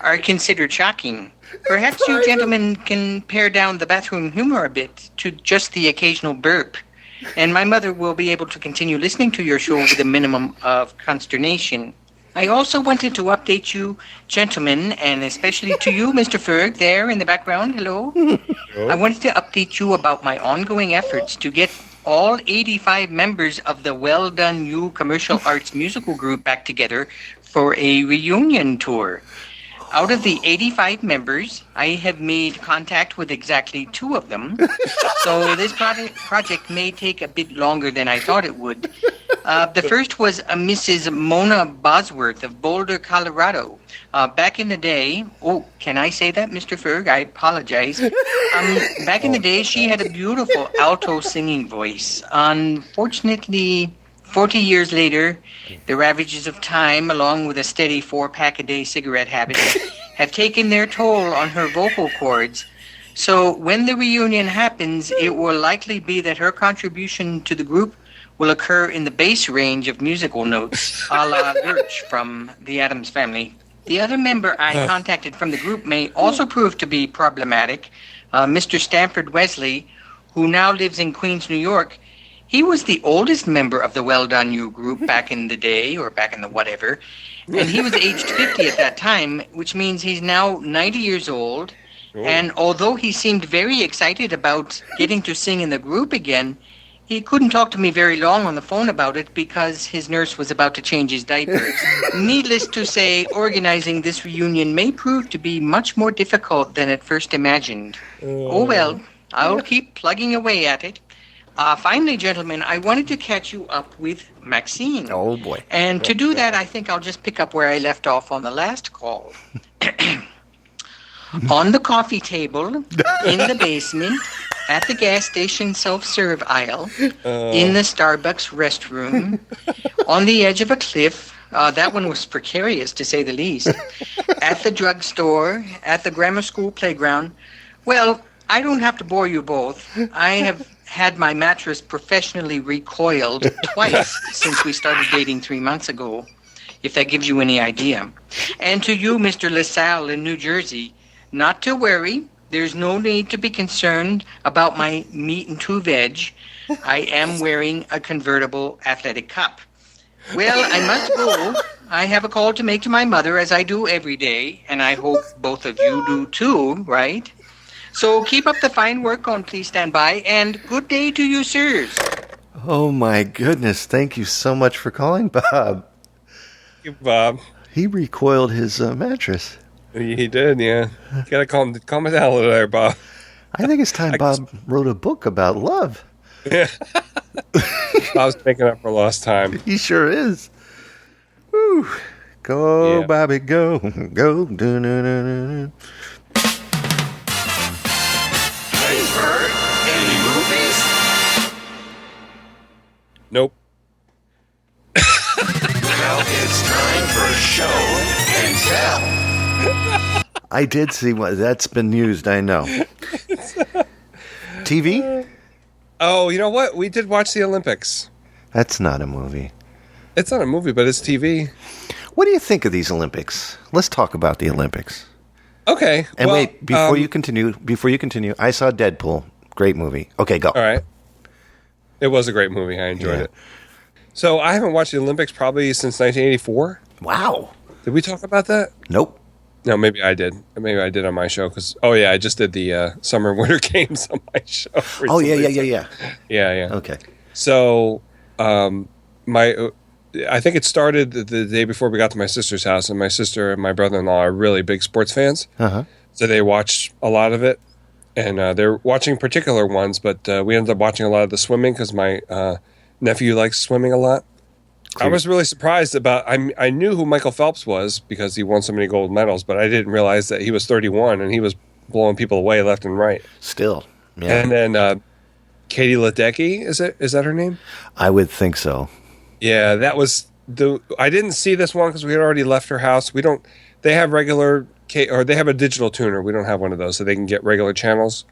are considered shocking. Perhaps you gentlemen can pare down the bathroom humor a bit to just the occasional burp. And my mother will be able to continue listening to your show with a minimum of consternation. I also wanted to update you, gentlemen, and especially to you, Mr. Ferg, there in the background. Hello. I wanted to update you about my ongoing efforts to get all 85 members of the Well Done You Commercial Arts Musical Group back together for a reunion tour. Out of the 85 members, I have made contact with exactly 2 of them. So this project may take a bit longer than I thought it would. The first was a Mrs. Mona Bosworth of Boulder, Colorado. Back in the day, can I say that, Mr. Ferg? I apologize. Back in the day, she had a beautiful alto singing voice. Unfortunately, 40 years later, the ravages of time, along with a steady 4-pack-a-day cigarette habit, have taken their toll on her vocal cords. So when the reunion happens, it will likely be that her contribution to the group will occur in the bass range of musical notes, a la Lurch from the Addams Family. The other member I contacted from the group may also prove to be problematic, Mr. Stanford Wesley, who now lives in Queens, New York. He was the oldest member of the Well Done You group back in the day, or back in the whatever, and he was aged 50 at that time, which means he's now 90 years old. And although he seemed very excited about getting to sing in the group again, he couldn't talk to me very long on the phone about it because his nurse was about to change his diapers. Needless to say, organizing this reunion may prove to be much more difficult than at first imagined. Oh well, I'll keep plugging away at it. Finally, gentlemen, I wanted to catch you up with Maxine. Oh, boy. And to do that, I think I'll just pick up where I left off on the last call. On the coffee table, in the basement, at the gas station self-serve aisle, in the Starbucks restroom, on the edge of a cliff. That one was precarious, to say the least. At the drugstore, at the grammar school playground. Well, I don't have to bore you both. I have had my mattress professionally recoiled twice since we started dating 3 months ago, if that gives you any idea. And to you, Mr. LaSalle in New Jersey, not to worry. There's no need to be concerned about my meat and 2 veg. I am wearing a convertible athletic cup. Well, I must go. I have a call to make to my mother, as I do every day, and I hope both of you do too, right? So keep up the fine work on Please Stand By, and good day to you, sirs. Oh, my goodness. Thank you so much for calling, Bob. Thank you, Bob. He recoiled his mattress. He did, yeah. You gotta calm it down a little there, Bob. I think it's time Bob wrote a book about love. Yeah. Bob's making up for lost time. He sure is. Woo. Go, Yeah. Bobby, go. Go. Do-do-do-do-do. Hey, Bert, any movies? Nope. Well, it's time for show and tell. I did see one. That's been used, I know. TV? Oh, you know what? We did watch the Olympics. That's not a movie. It's not a movie, but it's TV. What do you think of these Olympics? Let's talk about the Olympics. Okay. And wait, before you continue, I saw Deadpool. Great movie. Okay, go. All right. It was a great movie. I enjoyed it. So I haven't watched the Olympics probably since 1984. Wow. Did we talk about that? Nope. No, maybe I did. Maybe I did on my show because, I just did the Summer and Winter Games on my show. Oh, yeah. Yeah. Okay. So, I think it started the day before we got to my sister's house, and my sister and my brother-in-law are really big sports fans. Uh-huh. So they watch a lot of it, and they're watching particular ones, but we ended up watching a lot of the swimming because my nephew likes swimming a lot. I was really surprised about. I knew who Michael Phelps was because he won so many gold medals, but I didn't realize that he was 31 and he was blowing people away left and right. Still, yeah. And then Katie Ledecky, is that her name? I would think so. Yeah, that was I didn't see this one because we had already left her house. We don't. They have regular or they have a digital tuner. We don't have one of those, so they can get regular channels.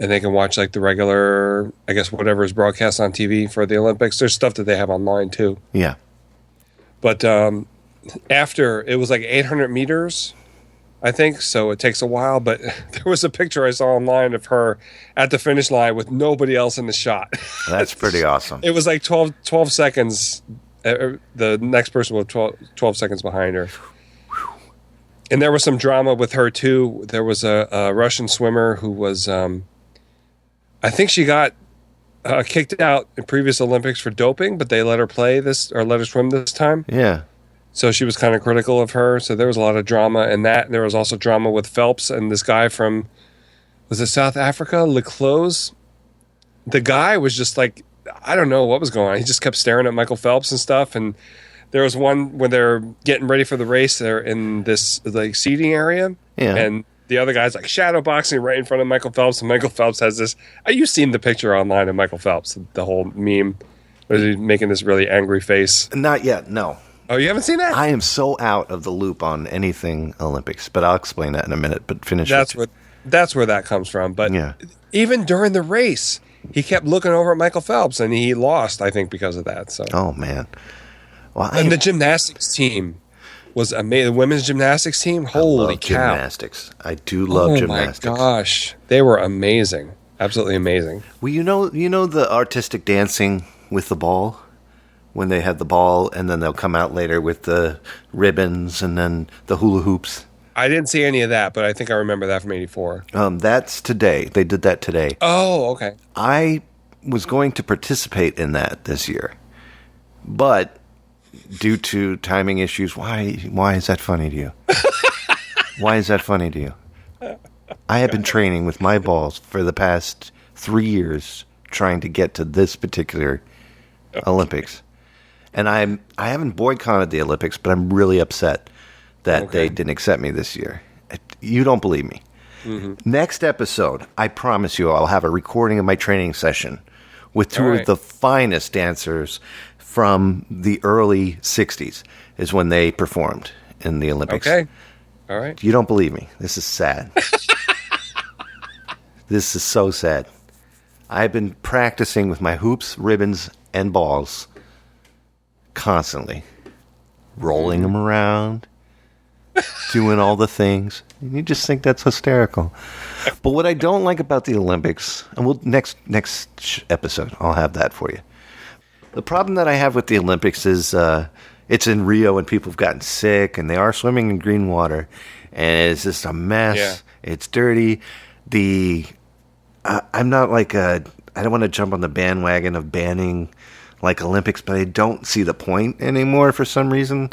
And they can watch like the regular, I guess, whatever is broadcast on TV for the Olympics. There's stuff that they have online too. Yeah. But after, it was like 800 meters, I think. So it takes a while. But there was a picture I saw online of her at the finish line with nobody else in the shot. That's pretty awesome. It was like 12 seconds. The next person was 12 seconds behind her. And there was some drama with her too. There was a Russian swimmer who was... I think she got kicked out in previous Olympics for doping, but they let her let her swim this time. Yeah. So she was kind of critical of her. So there was a lot of drama in that. And there was also drama with Phelps and this guy from, was it South Africa? Leclos? The guy was just like, I don't know what was going on. He just kept staring at Michael Phelps and stuff. And there was one when they're getting ready for the race. They're in this like seating area. Yeah. And the other guy's like shadow boxing right in front of Michael Phelps, and Michael Phelps has this. You've seen the picture online of Michael Phelps, the whole meme, where he's making this really angry face. Not yet, no. Oh, you haven't seen that? I am so out of the loop on anything Olympics, but I'll explain that in a minute. But finish. That's where that comes from. But yeah. Even during the race, he kept looking over at Michael Phelps, and he lost, I think, because of that. So. Oh man. Well, and the gymnastics team was amazing. The women's gymnastics team, holy cow! Gymnastics, I do love gymnastics. Oh my gosh, they were amazing, absolutely amazing. Well, you know the artistic dancing with the ball, when they have the ball and then they'll come out later with the ribbons and then the hula hoops. I didn't see any of that, but I think I remember that from '84. That's today. They did that today. Oh, okay. I was going to participate in that this year, but due to timing issues, why is that funny to you? Why is that funny to you? I have been training with my balls for the past 3 years trying to get to this particular Olympics. And I haven't boycotted the Olympics, but I'm really upset that they didn't accept me this year. You don't believe me. Mm-hmm. Next episode, I promise you I'll have a recording of my training session with two of the finest dancers from the early 60s is when they performed in the Olympics. Okay. All right. You don't believe me. This is sad. This is so sad. I've been practicing with my hoops, ribbons, and balls constantly. Rolling them around, doing all the things. And you just think that's hysterical. But what I don't like about the Olympics, and next episode, I'll have that for you. The problem that I have with the Olympics is it's in Rio and people have gotten sick and they are swimming in green water and it's just a mess. Yeah. It's dirty. I'm not like I don't want to jump on the bandwagon of banning like Olympics, but I don't see the point anymore for some reason.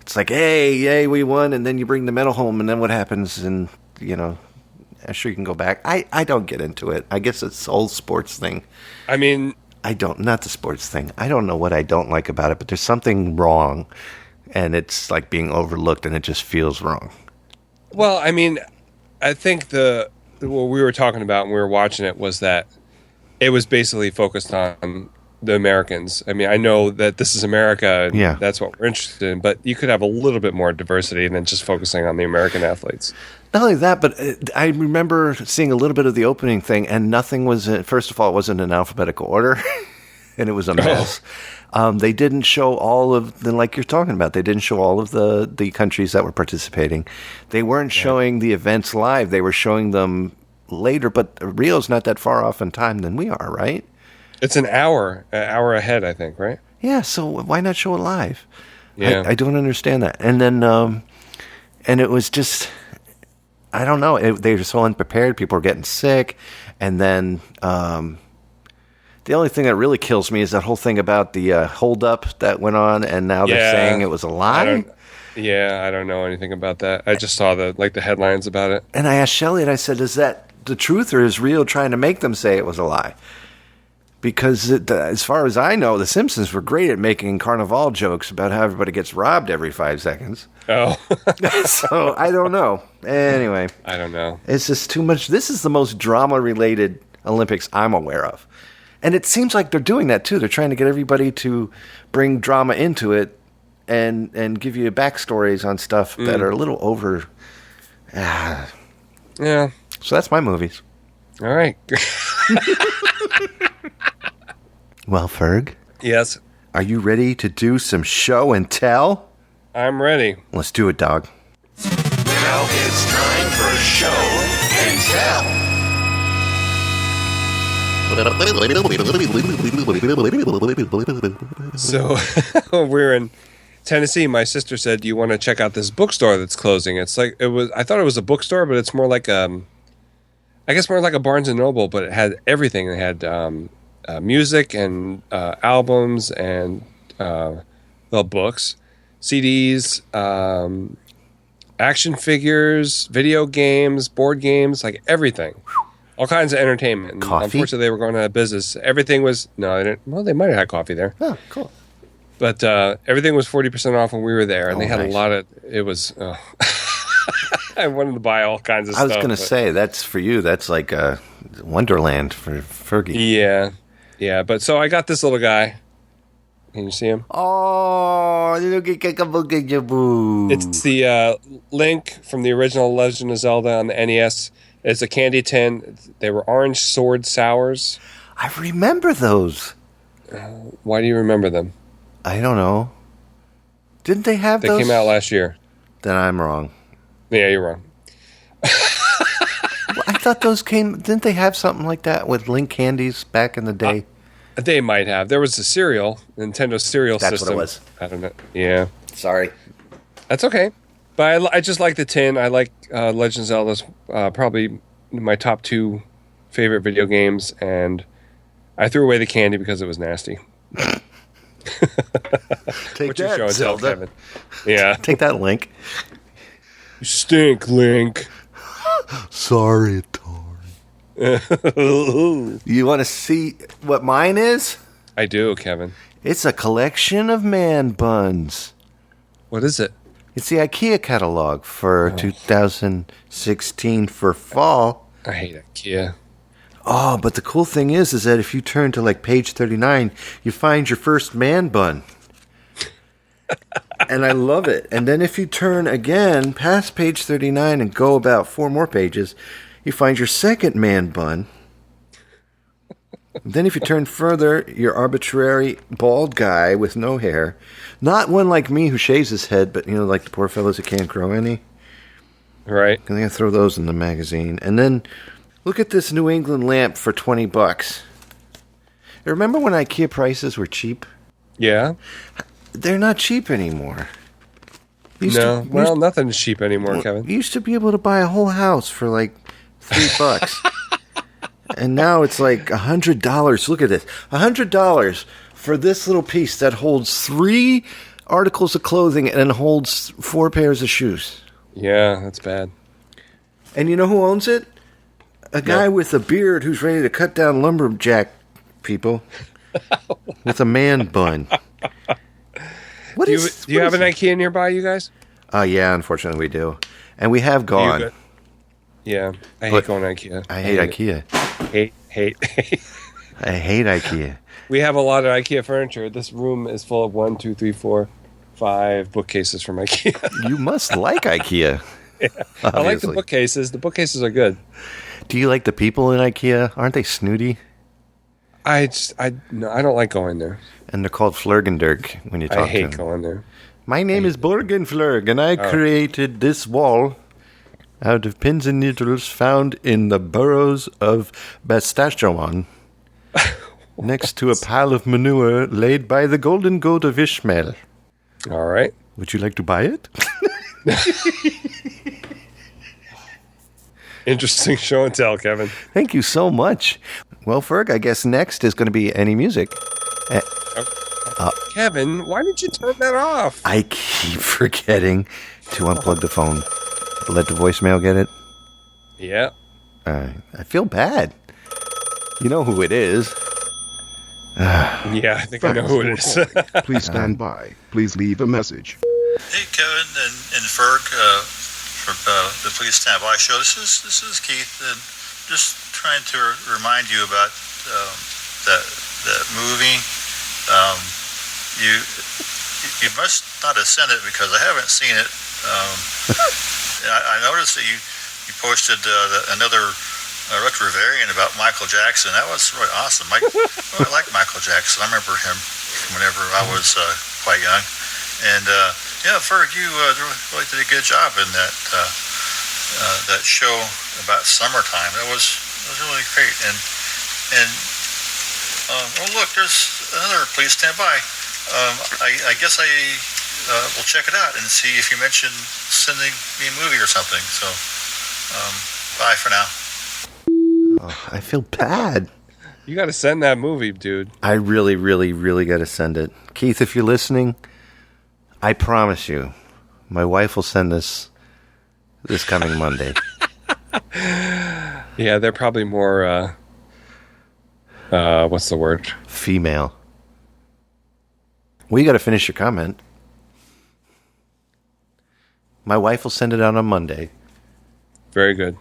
It's like, hey, yay, we won, and then you bring the medal home, and then what happens? And, I'm sure you can go back. I don't get into it. I guess it's the whole sports thing. I mean... not the sports thing. I don't know what I don't like about it, but there's something wrong, and it's like being overlooked, and it just feels wrong. Well, I mean, I think what we were talking about when we were watching it was that it was basically focused on the Americans. I mean, I know that this is America, and Yeah. that's what we're interested in, but you could have a little bit more diversity than just focusing on the American athletes. Not only that, but I remember seeing a little bit of the opening thing, and nothing was. First of all, it wasn't in alphabetical order, and it was a mess. They didn't show all of the, like you're talking about. They didn't show all of the countries that were participating. They weren't showing the events live. They were showing them later. But Rio's not that far off in time than we are, right? It's an hour ahead, I think, right? Yeah. So why not show it live? Yeah. I don't understand that. And then, and it was just. I don't know. They were so unprepared. People were getting sick. And then the only thing that really kills me is that whole thing about the holdup that went on, and now they're saying it was a lie. I don't know anything about that. I just saw the headlines about it. And I asked Shelley, and I said, is that the truth, or is Rio trying to make them say it was a lie? Because as far as I know, the Simpsons were great at making Carnival jokes about how everybody gets robbed every 5 seconds. Oh. So I don't know. Anyway. I don't know. It's just too much. This is the most drama-related Olympics I'm aware of. And it seems like they're doing that, too. They're trying to get everybody to bring drama into it and give you backstories on stuff that are a little over. Yeah. So that's my movies. All right. Well, Ferg? Yes? Are you ready to do some show and tell? I'm ready. Let's do it, dog. Now it's time for show and tell. So we're in Tennessee. My sister said, "Do you want to check out this bookstore that's closing?" It's like I thought it was a bookstore, but it's more like I guess more like a Barnes and Noble. But it had everything. It had music and albums and books, CDs, action figures, video games, board games, like everything. All kinds of entertainment. And coffee? Unfortunately, they were going out of business. Everything was... No, they didn't. Well, they might have had coffee there. Oh, cool. But everything was 40% off when we were there. And they had nice. a lot of... It was... I wanted to buy all kinds of I was stuff. going to say, that's for you. That's like a Wonderland for Fergie. Yeah. Yeah. But so I got this little guy. Can you see him? Oh, look at Kickaboo. It's the Link from the original Legend of Zelda on the NES. It's a candy tin. They were orange sword sours. I remember those. Why do you remember them? I don't know. Didn't they have They those? came out last year. Then I'm wrong. Yeah, you're wrong. I thought those came... Didn't they have something like that with Link candies back in the day? They might have. There was a cereal, Nintendo cereal That's system. what it was. I don't know. Yeah. Sorry. That's okay. But I just like the tin. I like Legend of Zelda's probably my top 2 favorite video games, and I threw away the candy because it was nasty. Take What's your that, show and tell, Zelda. Kevin? Yeah. Take that, Link. You stink, Link. Sorry, Tori. You want to see what mine is? I do, Kevin. It's a collection of man buns. What is it? It's the IKEA catalog for 2016 for fall. I hate IKEA. Oh, but the cool thing is that if you turn to like page 39, you find your first man bun. And I love it. And then if you turn again past page 39 and go about 4 more pages, you find your second man bun. Then if you turn further, your arbitrary bald guy with no hair. Not one like me who shaves his head, but, you know, like the poor fellows that can't grow any. Right. I'm going to throw those in the magazine. And then look at this New England lamp for $20. Remember when IKEA prices were cheap? Yeah. They're not cheap anymore. Nothing's cheap anymore, Kevin. You used to be able to buy a whole house for like $3. And now it's like $100. Look at this. $100 for this little piece that holds 3 articles of clothing and holds 4 pairs of shoes. Yeah, that's bad. And you know who owns it? A guy with a beard who's ready to cut down lumberjack people with a man bun. Do you have an IKEA nearby, you guys? Yeah, unfortunately we do. And we have gone. Yeah, I hate going to IKEA. I hate IKEA. Hate. I hate IKEA. We have a lot of IKEA furniture. This room is full of 1, 2, 3, 4, 5 bookcases from IKEA. You must like IKEA. Yeah. I like the bookcases. The bookcases are good. Do you like the people in IKEA? Aren't they snooty? No, I don't like going there. And they're called Flurgendirk when you talk to them. I hate going there. My name is Borgenflurg, and I created this wall out of pins and needles found in the burrows of Bastachoan, next to a pile of manure laid by the golden goat of Ishmael. All right. Would you like to buy it? Interesting show and tell, Kevin. Thank you so much. Well, Ferg, I guess next is going to be any music. Kevin, why did you turn that off? I keep forgetting to unplug the phone. Let the voicemail get it? Yeah. I feel bad. You know who it is. Yeah, I think I know who it is. Please stand by. Please leave a message. Hey, Kevin and Ferg from the Please Stand By show. This is Keith, and just trying to remind you about that movie. You must not have sent it because I haven't seen it. I noticed that you posted another retro variant about Michael Jackson. That was really awesome. I really like Michael Jackson. I remember him whenever I was quite young. And Ferg, you really did a good job in that show about summertime. That was really great. And look, there's another. Please stand by. I guess I will check it out and see if you mentioned sending me a movie or something. So, bye for now. Oh, I feel bad. You got to send that movie, dude. I really, really, really got to send it. Keith, if you're listening, I promise you, my wife will send this coming Monday. Yeah, they're probably more, what's the word? Female. Well, you got to finish your comment. My wife will send it out on Monday. Very good.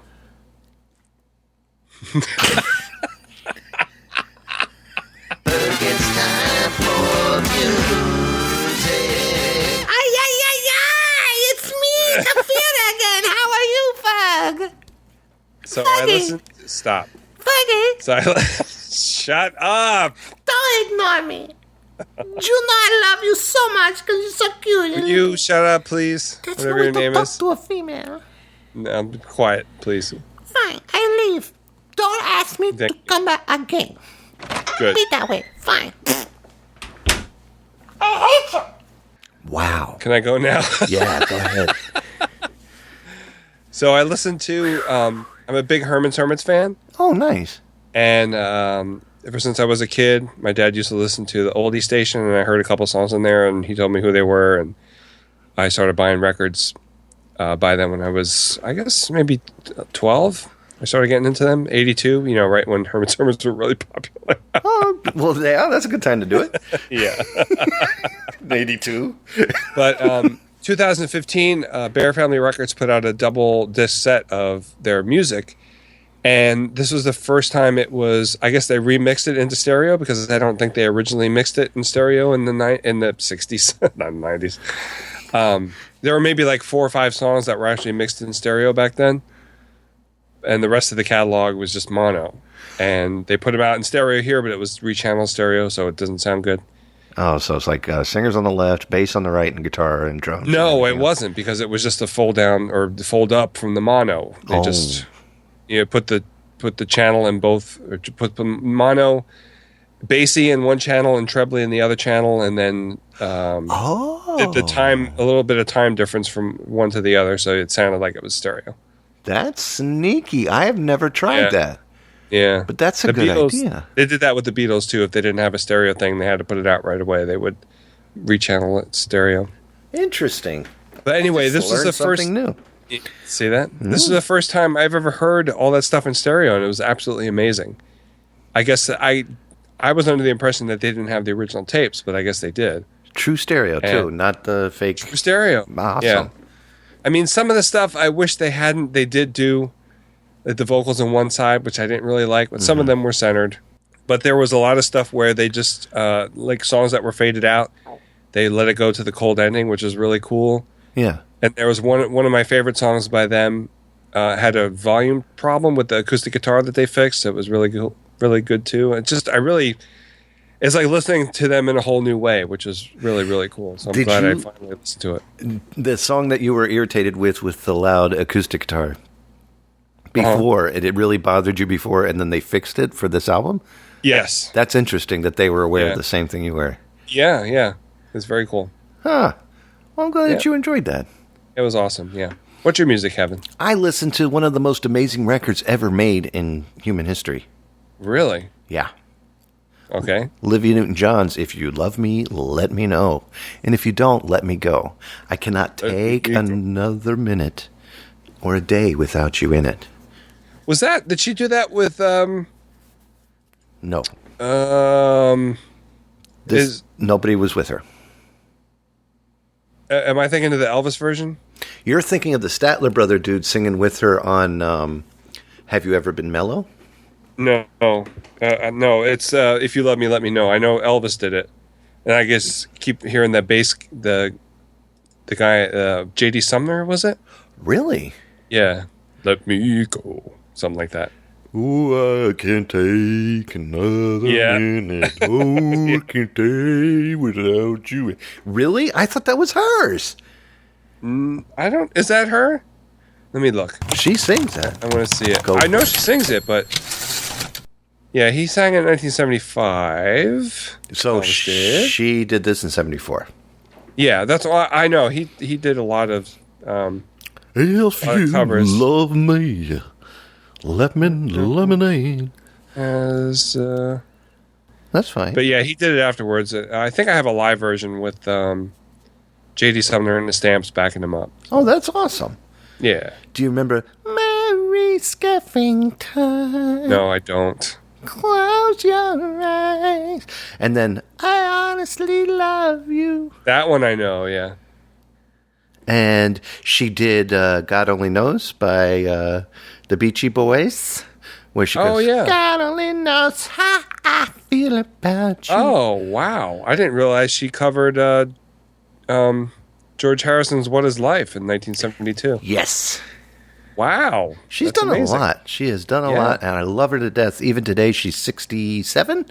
It's time for music. It's me, computer again. How are you, Fug? So I listen. Stop. Fuggy, So shut up. don't ignore me. You know I love you so much because you're so cute. Will you shut up, please? That's Whatever the your way name to talk is. to a female. No, be quiet, please. Fine, I leave. Don't ask me to come back again. Good. Be that way. Fine. I hate you. Wow. Can I go now? Yeah, go ahead. So I listened to. I'm a big Herman's Hermits fan, Oh, nice. and ever since I was a kid, my dad used to listen to the oldie station, and I heard a couple songs in there, and he told me who they were, and I started buying records by them when I was, I guess, maybe 12. I started getting into them, 82, right when Herman's Hermits were really popular. Oh, well, yeah, that's a good time to do it. Yeah. 82. But 2015, Bear Family Records put out a double disc set of their music. And this was the first time it was, I guess they remixed it into stereo because I don't think they originally mixed it in stereo in the 60s, not 90s. There were maybe like 4 or 5 songs that were actually mixed in stereo back then. And the rest of the catalog was just mono. And they put them out in stereo here, but it was rechanneled stereo, so it doesn't sound good. Oh, so it's like singers on the left, bass on the right, and guitar and drums. No, it wasn't, because it was just a fold down or the fold up from the mono. They just put the channel in both, or put the mono bassy in one channel and trebly in the other channel, and then the time, a little bit of time difference from one to the other, so it sounded like it was stereo. That's sneaky. I have never tried that. Yeah. But that's a good idea. They did that with the Beatles, too. If they didn't have a stereo thing, they had to put it out right away. They would rechannel it stereo. Interesting. But anyway, this was the first... new. See that? This is the first time I've ever heard all that stuff in stereo, and it was absolutely amazing. I guess I was under the impression that they didn't have the original tapes, but I guess they did. True stereo, too, not the fake... True stereo. Awesome. Yeah. I mean, some of the stuff I wish they hadn't. They did do the vocals on one side, which I didn't really like, but some of them were centered. But there was a lot of stuff where they just like songs that were faded out. They let it go to the cold ending, which is really cool. Yeah. And there was one of my favorite songs by them had a volume problem with the acoustic guitar that they fixed. It was really good too. It's like listening to them in a whole new way, which is really, really cool. So I'm glad I finally listened to it. The song that you were irritated with the loud acoustic guitar before, it really bothered you before, and then they fixed it for this album? Yes. That's interesting that they were aware of the same thing you were. Yeah. It's very cool. Huh. Well, I'm glad that you enjoyed that. It was awesome, yeah. What's your music, Kevin? I listened to one of the most amazing records ever made in human history. Really? Yeah. Okay. Olivia Newton-John's If You Love Me, Let Me Know. And if you don't, let me go. I cannot take another minute or a day without you in it. Did she do that with, No. Nobody was with her. Am I thinking of the Elvis version? You're thinking of the Statler brother dude singing with her on Have You Ever Been Mellow? No. No, it's If You Love Me, Let Me Know. I know Elvis did it. And I guess keep hearing that bass, the guy, J.D. Sumner, was it? Really? Yeah. Let me go. Something like that. Oh, I can't take another minute. Oh, I can't stay without you. Really? I thought that was hers. Is that her? Let me look. She sings that. I want to see it. I know she sings it, but yeah, he sang it in 1975. So she did this in 74. Yeah, that's all I know. He did a lot of If you covers. love me, lemon lemonade. That's fine. But yeah, he did it afterwards. I think I have a live version with J.D. Sumner and the Stamps backing him up. Oh, that's awesome. Yeah. Do you remember Mary Skeffington? No, I don't. Close your eyes. And then I honestly love you. That one I know, yeah. And she did God Only Knows by the Beachy Boys. Where she goes, God only knows how I feel about you. Oh, wow. I didn't realize she covered George Harrison's What Is Life in 1972. Yes. Wow. She's done amazing. A lot. She has done a lot, and I love her to death. Even today, she's 67?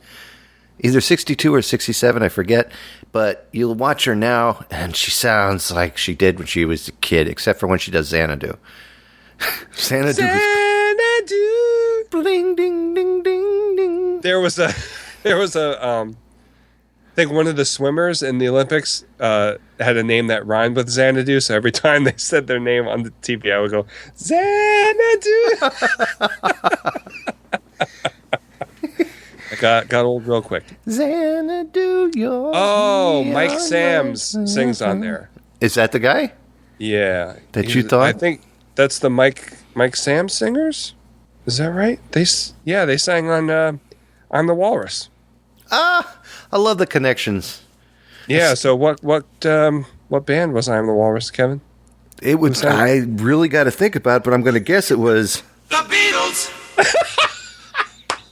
Either 62 or 67, I forget. But you'll watch her now, and she sounds like she did when she was a kid, except for when she does Xanadu. Xanadu. Bling, ding, ding, ding, ding. There was a I think one of the swimmers in the Olympics had a name that rhymed with Xanadu, so every time they said their name on the TV, I would go, Xanadu! I got old real quick. Xanadu, Mike Samms sings on there. Is that the guy? Yeah. You thought? I think that's the Mike Samms singers. Is that right? They sang on I'm the Walrus. I love the connections. Yeah, so what band was I'm the Walrus, Kevin? It was. I really got to think about it, but I'm going to guess it was The Beatles.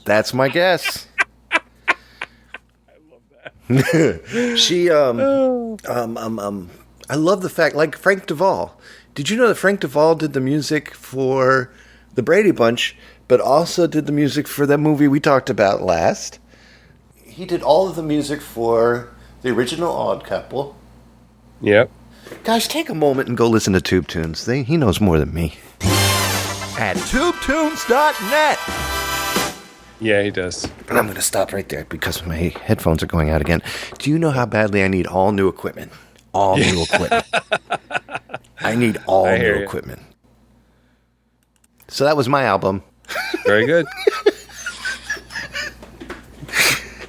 That's my guess. I love that. She I love the fact, like Frank Duvall. Did you know that Frank Duvall did the music for the Brady Bunch, but also did the music for that movie we talked about last? He did all of the music for the original Odd Couple. Yep. Guys, take a moment and go listen to Tube Tunes. He knows more than me. At tubetunes.net. Yeah, he does. And I'm going to stop right there because my headphones are going out again. Do you know how badly I need all new equipment? All new equipment. I need all new equipment. So that was my album. Very good.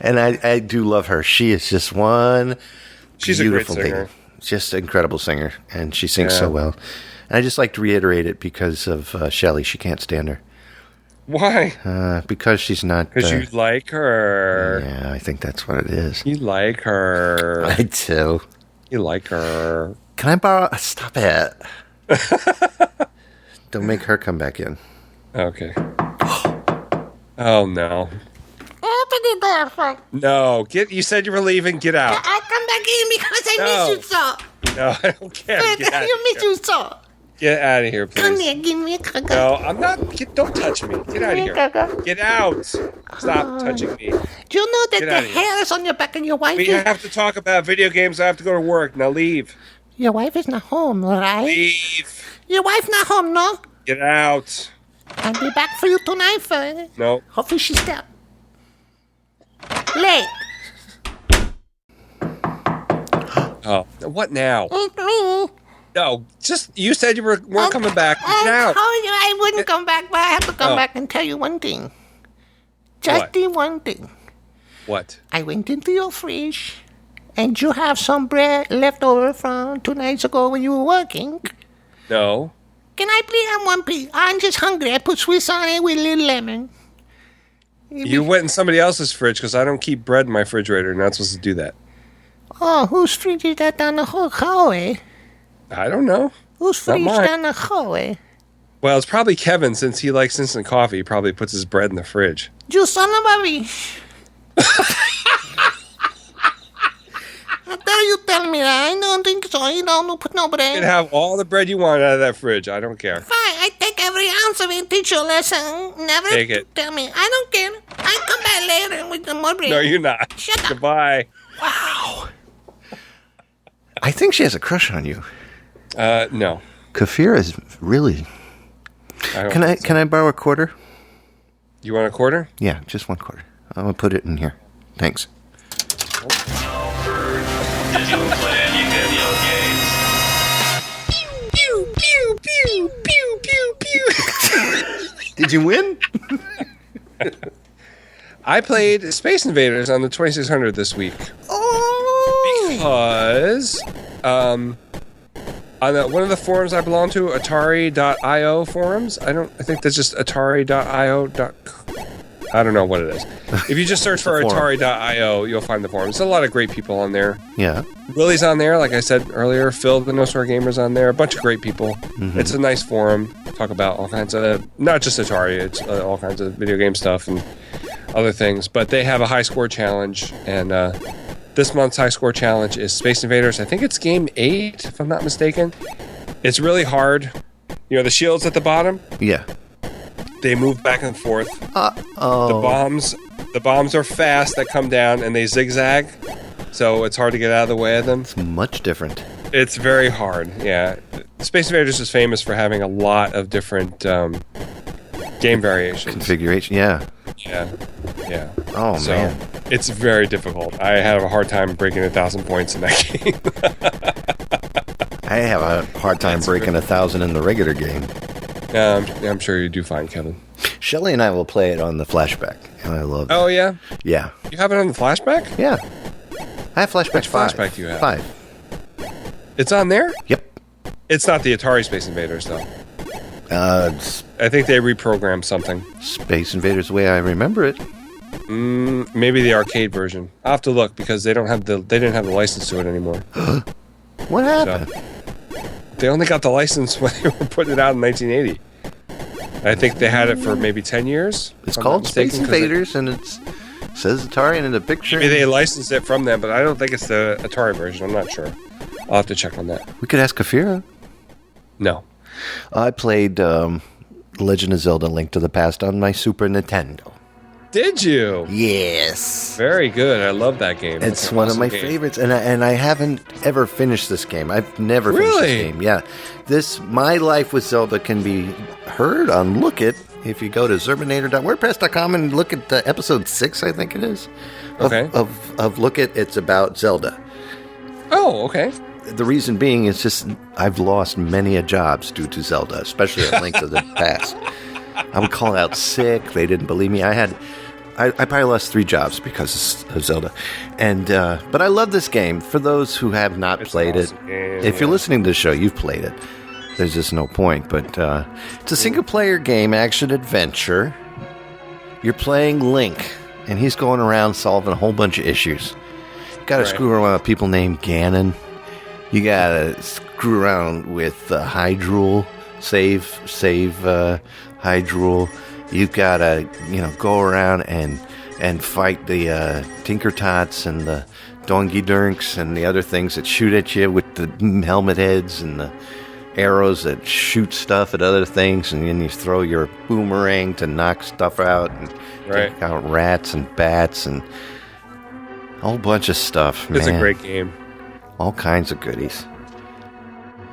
And I do love her. She is just one She's beautiful a great singer. lady. Just an incredible singer. And she sings so well. And I just like to reiterate it because of Shelley. She can't stand her. Why? Because she's not... Because you like her. Yeah, I think that's what it is. You like her. I do. You like her. Can I borrow... Stop it. Don't make her come back in. Okay. Oh, no. to the door, sir. No, you said you were leaving. Get out. I'll come back in because I miss you, sir. No, I don't care. Get out You miss you, sir. Get out of here, please. Come here, give me a hug. No, I'm not. Don't touch me. Get out of here. Get out. Stop touching me. Do you know that the hairs on your back of your wife We have to talk about video games. I have to go to work. Now leave. Your wife is not home, right? Leave. Your wife not home, no? Get out. I'll be back for you tonight, sir. No. Hopefully she's there. Late. Oh, what now? It's me. No, you said you weren't coming back. Get I out. told you I wouldn't come back, but I have to come back and tell you one thing. Just the one thing. What? I went into your fridge, and you have some bread left over from 2 nights ago when you were working. No. Can I please have one, please? I'm just hungry. I put Swiss on it with a little lemon. You went in somebody else's fridge because I don't keep bread in my refrigerator. You're not supposed to do that. Oh, whose fridge is that down the whole hallway? I don't know. Whose fridge down the hallway? Well, it's probably Kevin, since he likes instant coffee. He probably puts his bread in the fridge. You son of a bitch. I thought you tell me that. I don't think so. You don't put no bread. You can have all the bread you want out of that fridge. I don't care. Fine, I take every ounce of it. Teach you a lesson. Never Take it. tell me. I don't care. I come back later with the more bread. No, you're not. Shut up. Goodbye. Wow. I think she has a crush on you. No. Kafir is really... Can I borrow a quarter? You want a quarter? Yeah, just 1 quarter. I'm going to put it in here. Thanks. Digital play any video games. Pew, pew, pew, pew, pew, pew. Did you win? I played Space Invaders on the 2600 this week. Because on one of the forums I belong to, Atari.io forums. I think that's just Atari.io. I don't know what it is. If you just search for Atari.io, you'll find the forums. There's a lot of great people on there. Yeah. Willie's on there, like I said earlier. Phil, the No Swear Gamer's on there. A bunch of great people. Mm-hmm. It's a nice forum. Talk about all kinds of, not just Atari, it's all kinds of video game stuff and other things. But they have a high score challenge, and this month's high score challenge is Space Invaders. I think it's game 8, if I'm not mistaken. It's really hard. You know, the shields at the bottom? Yeah. They move back and forth. Uh-oh. The bombs are fast that come down, and they zigzag, so it's hard to get out of the way of them. It's much different. It's very hard, yeah. Space Invaders is famous for having a lot of different game variations. Configuration, yeah. Yeah. Oh, so, man. It's very difficult. I have a hard time breaking 1,000 points in that game. I have a hard time breaking 1,000 in the regular game. I'm sure you do fine, Kevin. Shelly and I will play it on the flashback, and I love that. Oh, yeah? Yeah. You have it on the flashback? Yeah. I have flashback Which 5. flashback do you have? 5. It's on there? Yep. It's not the Atari Space Invaders, though. I think they reprogrammed something. Space Invaders the way I remember it. Maybe the arcade version. I'll have to look because they didn't have the license to it anymore. What happened? So, they only got the license when they were putting it out in 1980. I think they had it for maybe 10 years. It's called Space Invaders, and it says Atari in the picture. Maybe they licensed it from them, but I don't think it's the Atari version. I'm not sure. I'll have to check on that. We could ask Kafira. No. I played Legend of Zelda: Link to the Past on my Super Nintendo. Did you? Yes. Very good. I love that game. It's one of my favorites, and I haven't ever finished this game. I've never finished this game. Yeah. My Life with Zelda can be heard on Look It if you go to Zerbinator.wordpress.com and look at episode 6, I think it is. Of Look It. It's about Zelda. Oh, okay. The reason being is just I've lost many a jobs due to Zelda, especially at Link to the Past. I would call out sick. They didn't believe me. I probably lost 3 jobs because of Zelda. And but I love this game. For those who have not played it, if you're listening to the show, you've played it. There's just no point. But it's a single-player game, action-adventure. You're playing Link, and he's going around solving a whole bunch of issues. You got to screw around with people named Ganon. You got to screw around with Hyrule, save Hyrule. You've got to, go around and and fight the Tinker Tots and the Donkey Dunks and the other things that shoot at you with the helmet heads and the arrows that shoot stuff at other things, and then you throw your boomerang to knock stuff out and take out rats and bats and a whole bunch of stuff. It's man. a great game. All kinds of goodies.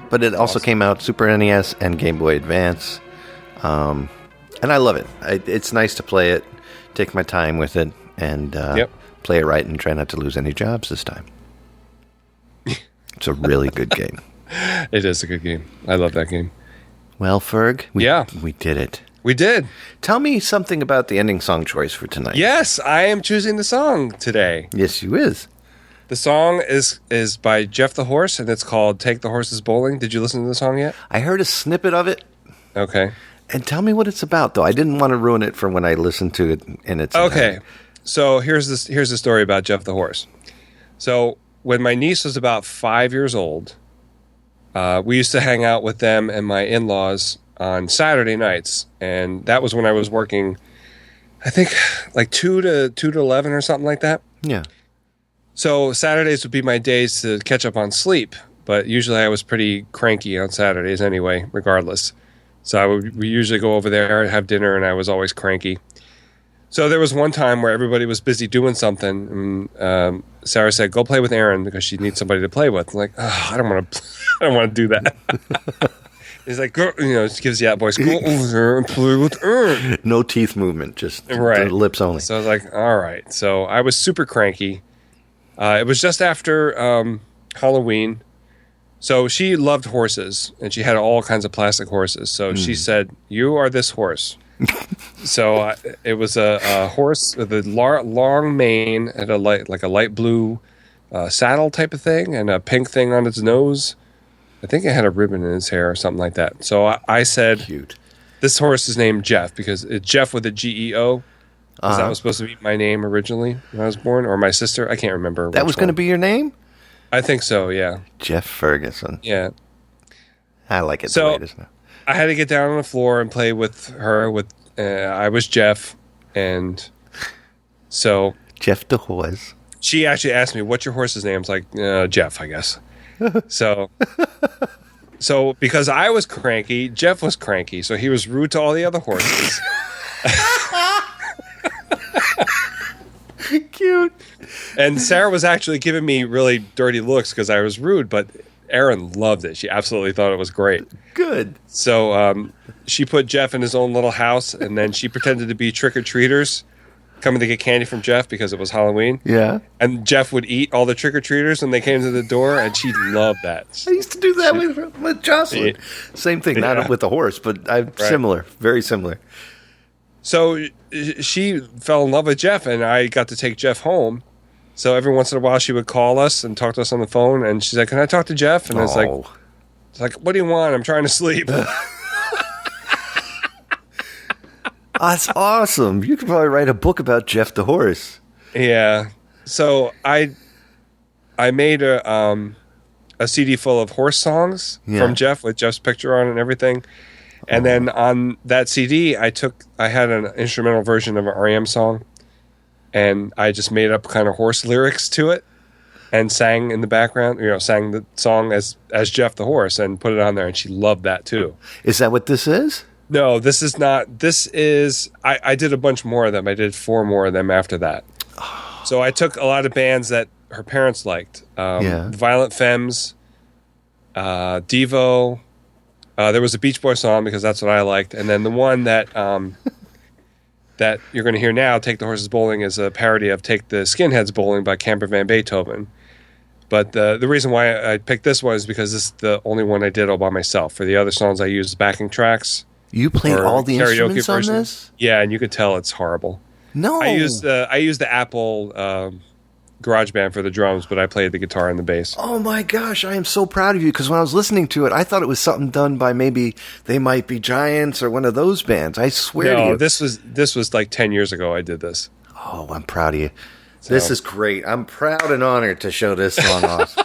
But it also came out Super NES and Game Boy Advance. And I love it. It's nice to play it, take my time with it, and play it right and try not to lose any jobs this time. It's a really good game. It is a good game. I love that game. Well, Ferg, we did it. We did. Tell me something about the ending song choice for tonight. Yes, I am choosing the song today. Yes, you is. The song is by Jeff the Horse, and it's called Take the Horses Bowling. Did you listen to the song yet? I heard a snippet of it. Okay. And tell me what it's about, though. I didn't want to ruin it for when I listened to it in its Okay. So here's the story about Jeff the Horse. So when my niece was about 5 years old, we used to hang out with them and my in-laws on Saturday nights, and that was when I was working, I think, like 2 to 11 or something like that. Yeah. So Saturdays would be my days to catch up on sleep, but usually I was pretty cranky on Saturdays anyway, regardless. So we usually go over there and have dinner, and I was always cranky. So there was one time where everybody was busy doing something, and Sarah said, "Go play with Aaron because she needs somebody to play with." I'm like, I don't want to do that. He's like, "Girl," just gives you that voice. Go over there and play with Aaron. No teeth movement, just the lips only. So I was like, all right. So I was super cranky. It was just after Halloween. So she loved horses, and she had all kinds of plastic horses. So she said, "You are this horse." So it was a horse with a long mane and a light blue saddle type of thing, and a pink thing on its nose. I think it had a ribbon in his hair or something like that. So I said, "Cute. This horse is named Jeff because it's Jeff with a GEO." Because that was supposed to be my name originally when I was born, or my sister. I can't remember. That was going to be your name? I think so, yeah. Jeff Ferguson. Yeah. I like it so the way it is now. I had to get down on the floor and play with her. I was Jeff, and so... Jeff the horse. She actually asked me, "What's your horse's name?" I was like, Jeff, I guess. So because I was cranky, Jeff was cranky, so he was rude to all the other horses. Cute. And Sarah was actually giving me really dirty looks because I was rude, but Erin loved it. She absolutely thought it was great. Good. So she put Jeff in his own little house, and then she pretended to be trick-or-treaters coming to get candy from Jeff because it was Halloween. Yeah. And Jeff would eat all the trick-or-treaters when they came to the door, and she loved that. I used to do that with Jocelyn. Yeah. Same thing, not with the horse, but similar, very similar. So she fell in love with Jeff, and I got to take Jeff home. So every once in a while, she would call us and talk to us on the phone, and she's like, "Can I talk to Jeff?" And I was like, "What do you want? I'm trying to sleep." That's awesome. You could probably write a book about Jeff the horse. Yeah. So I made a CD full of horse songs from Jeff with Jeff's picture on it and everything. And then on that CD, I had an instrumental version of an R.E.M. song, and I just made up kind of horse lyrics to it and sang in the background, sang the song as Jeff the horse and put it on there, and she loved that too. Is that what this is? No, this is not. This is, I did a bunch more of them. I did 4 more of them after that. So I took a lot of bands that her parents liked. Violent Femmes, Devo. There was a Beach Boy song because that's what I liked. And then the one that that you're going to hear now, Take the Horses Bowling, is a parody of Take the Skinheads Bowling by Camper Van Beethoven. But the reason why I picked this one is because this is the only one I did all by myself. For the other songs, I used backing tracks. You played all the instruments on this? Yeah, and you could tell it's horrible. No. I used the Apple GarageBand for the drums, but I played the guitar and the bass. Oh my gosh, I am so proud of you, because when I was listening to it, I thought it was something done by maybe They Might Be Giants or one of those bands. I swear to you. No, this was like 10 years ago I did this. Oh, I'm proud of you. So. This is great. I'm proud and honored to show this song off.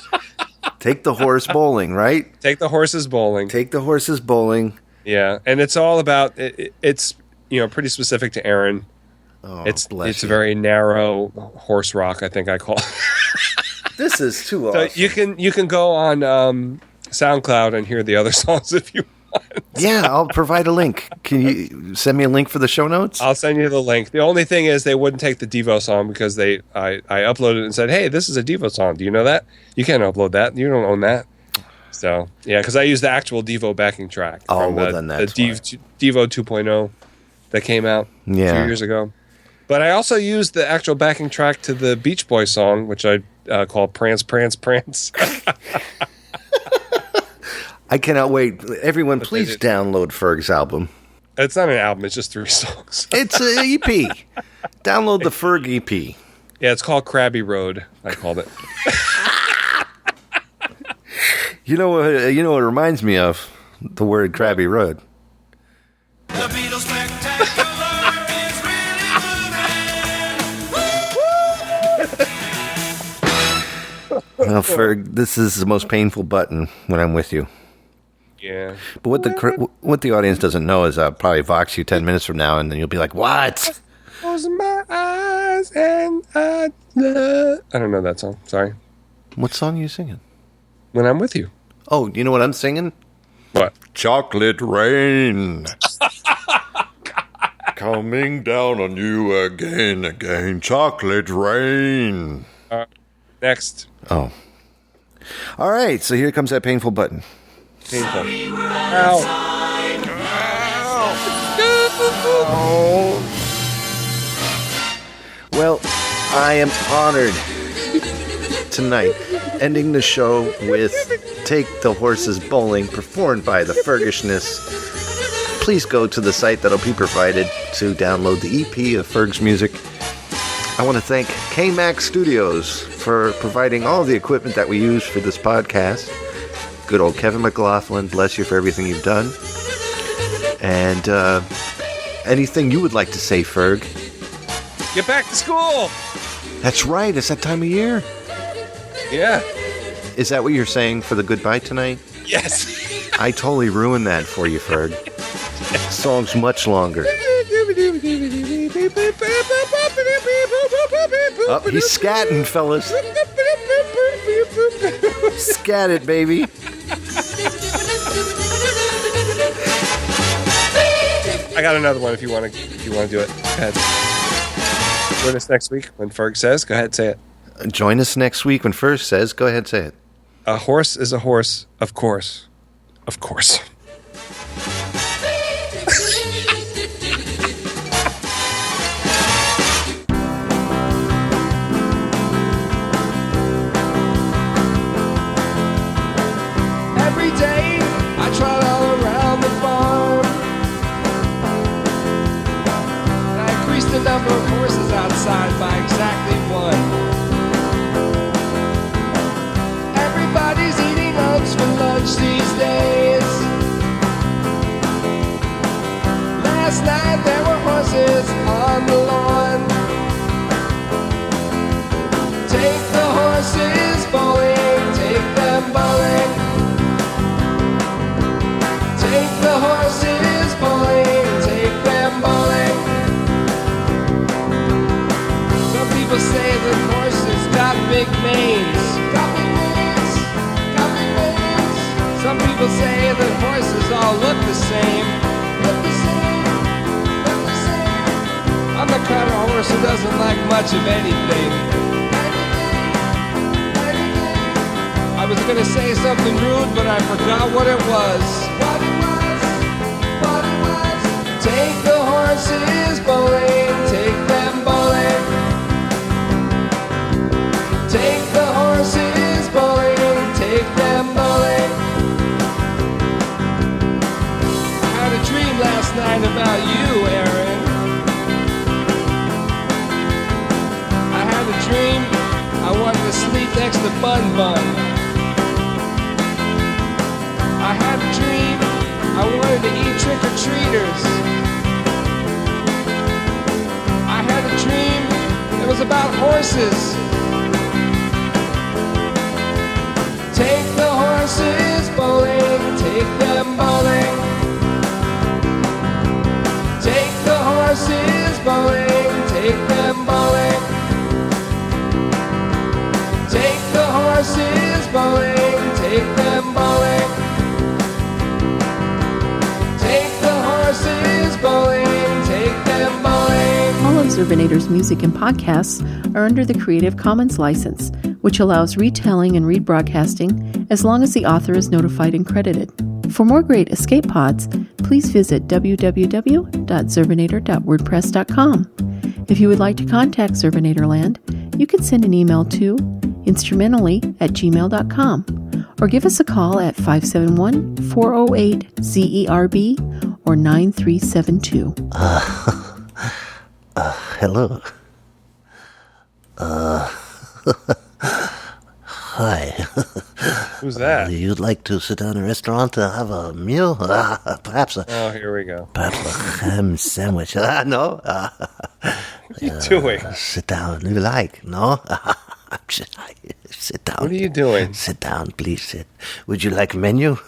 Take the Horse Bowling, right? Take the Horses Bowling. Take the Horses Bowling. Yeah, and it's all about it's pretty specific to Aaron. Oh, it's bless a you. very narrow horse rock, I think I call it. This is too So awesome. you can go on SoundCloud and hear the other songs if you want. Yeah, I'll provide a link. Can you send me a link for the show notes? I'll send you the link. The only thing is they wouldn't take the Devo song because I uploaded it and said, hey, this is a Devo song. Do you know that? You can't upload that. You don't own that. So, yeah, because I used the actual Devo backing track. Oh, from well, then that's the Devo 2.0 that came out a few years ago. But I also used the actual backing track to the Beach Boys song, which I call Prance, Prance, Prance. I cannot wait. Everyone, please download Ferg's album. It's not an album. It's just 3 songs. It's an EP. Download the Ferg EP. Yeah, it's called Krabby Road, I called it. You know what it reminds me of? The word Krabby Road. The Beatles spectacular is really moving. Well, Ferg, this is the most painful button when I'm with you. Yeah. But what the audience doesn't know is I'll probably Vox you 10 minutes from now, and then you'll be like, what? Close my eyes and I don't know that song. Sorry. What song are you singing? When I'm with you. Oh, you know what I'm singing? What? Chocolate rain. Coming down on you again. Chocolate rain. Next. Oh. All right, so here comes that painful button. Painful. Ow. Well, I am honored tonight, ending the show with Take the Horses Bowling, performed by The Fergishness. Please go to the site that'll be provided to download the EP of Ferg's music. I want to thank K-Max Studios for providing all the equipment that we use for this podcast. Good old Kevin McLaughlin, bless you for everything you've done. And anything you would like to say, Ferg? Get back to school. That's right, it's that time of year. Yeah. Is that what you're saying for the goodbye tonight? Yes. I totally ruined that for you, Ferg. Song's much longer. Oh, he's scatting, fellas. Scat it, baby. I got another one if you want to do it. Go ahead. Join us next week when Ferg says, go ahead, say it. Join us next week when Ferg says, go ahead, say it. A horse is a horse, of course. Of course. Every day I trot all around the farm, and I increased the number of horses outside by exactly 1. Everybody's eating oats for lunch these days. Last night there were horses on the lawn. Take the horses bowling, take them bowling. Take the horses bowling, take them bowling. Some people say that horses got big manes. Got big manes, got big manes. Some people say that horses all look the same. Look the same, look the same. I'm the kind of horse who doesn't like much of anything. I was gonna say something rude, but I forgot what it was. What it was, what it was. Take the horses bowling, take them bowling. Take the horses bowling, take them bowling. I had a dream last night about you, Aaron. I had a dream I wanted to sleep next to Bun Bun. I had a dream I wanted to eat trick-or-treaters. I had a dream that was about horses. Take the horses bowling, take them bowling. Take the horses bowling, take Zervinator's music and podcasts are under the Creative Commons license, which allows retelling and rebroadcasting as long as the author is notified and credited. For more great escape pods, please visit www.zervinator.wordpress.com. If you would like to contact Zervinatorland, you can send an email to instrumentally@gmail.com or give us a call at 571-408-ZERB or 9372. Hello. Hi. Who's that? You'd like to sit down in a restaurant to have a meal? Perhaps a... Oh, here we go. Perhaps a ham sandwich. No? What are you doing? Sit down. You like? No? Sit down. What are you doing? Sit down, please. Sit. Would you like a menu?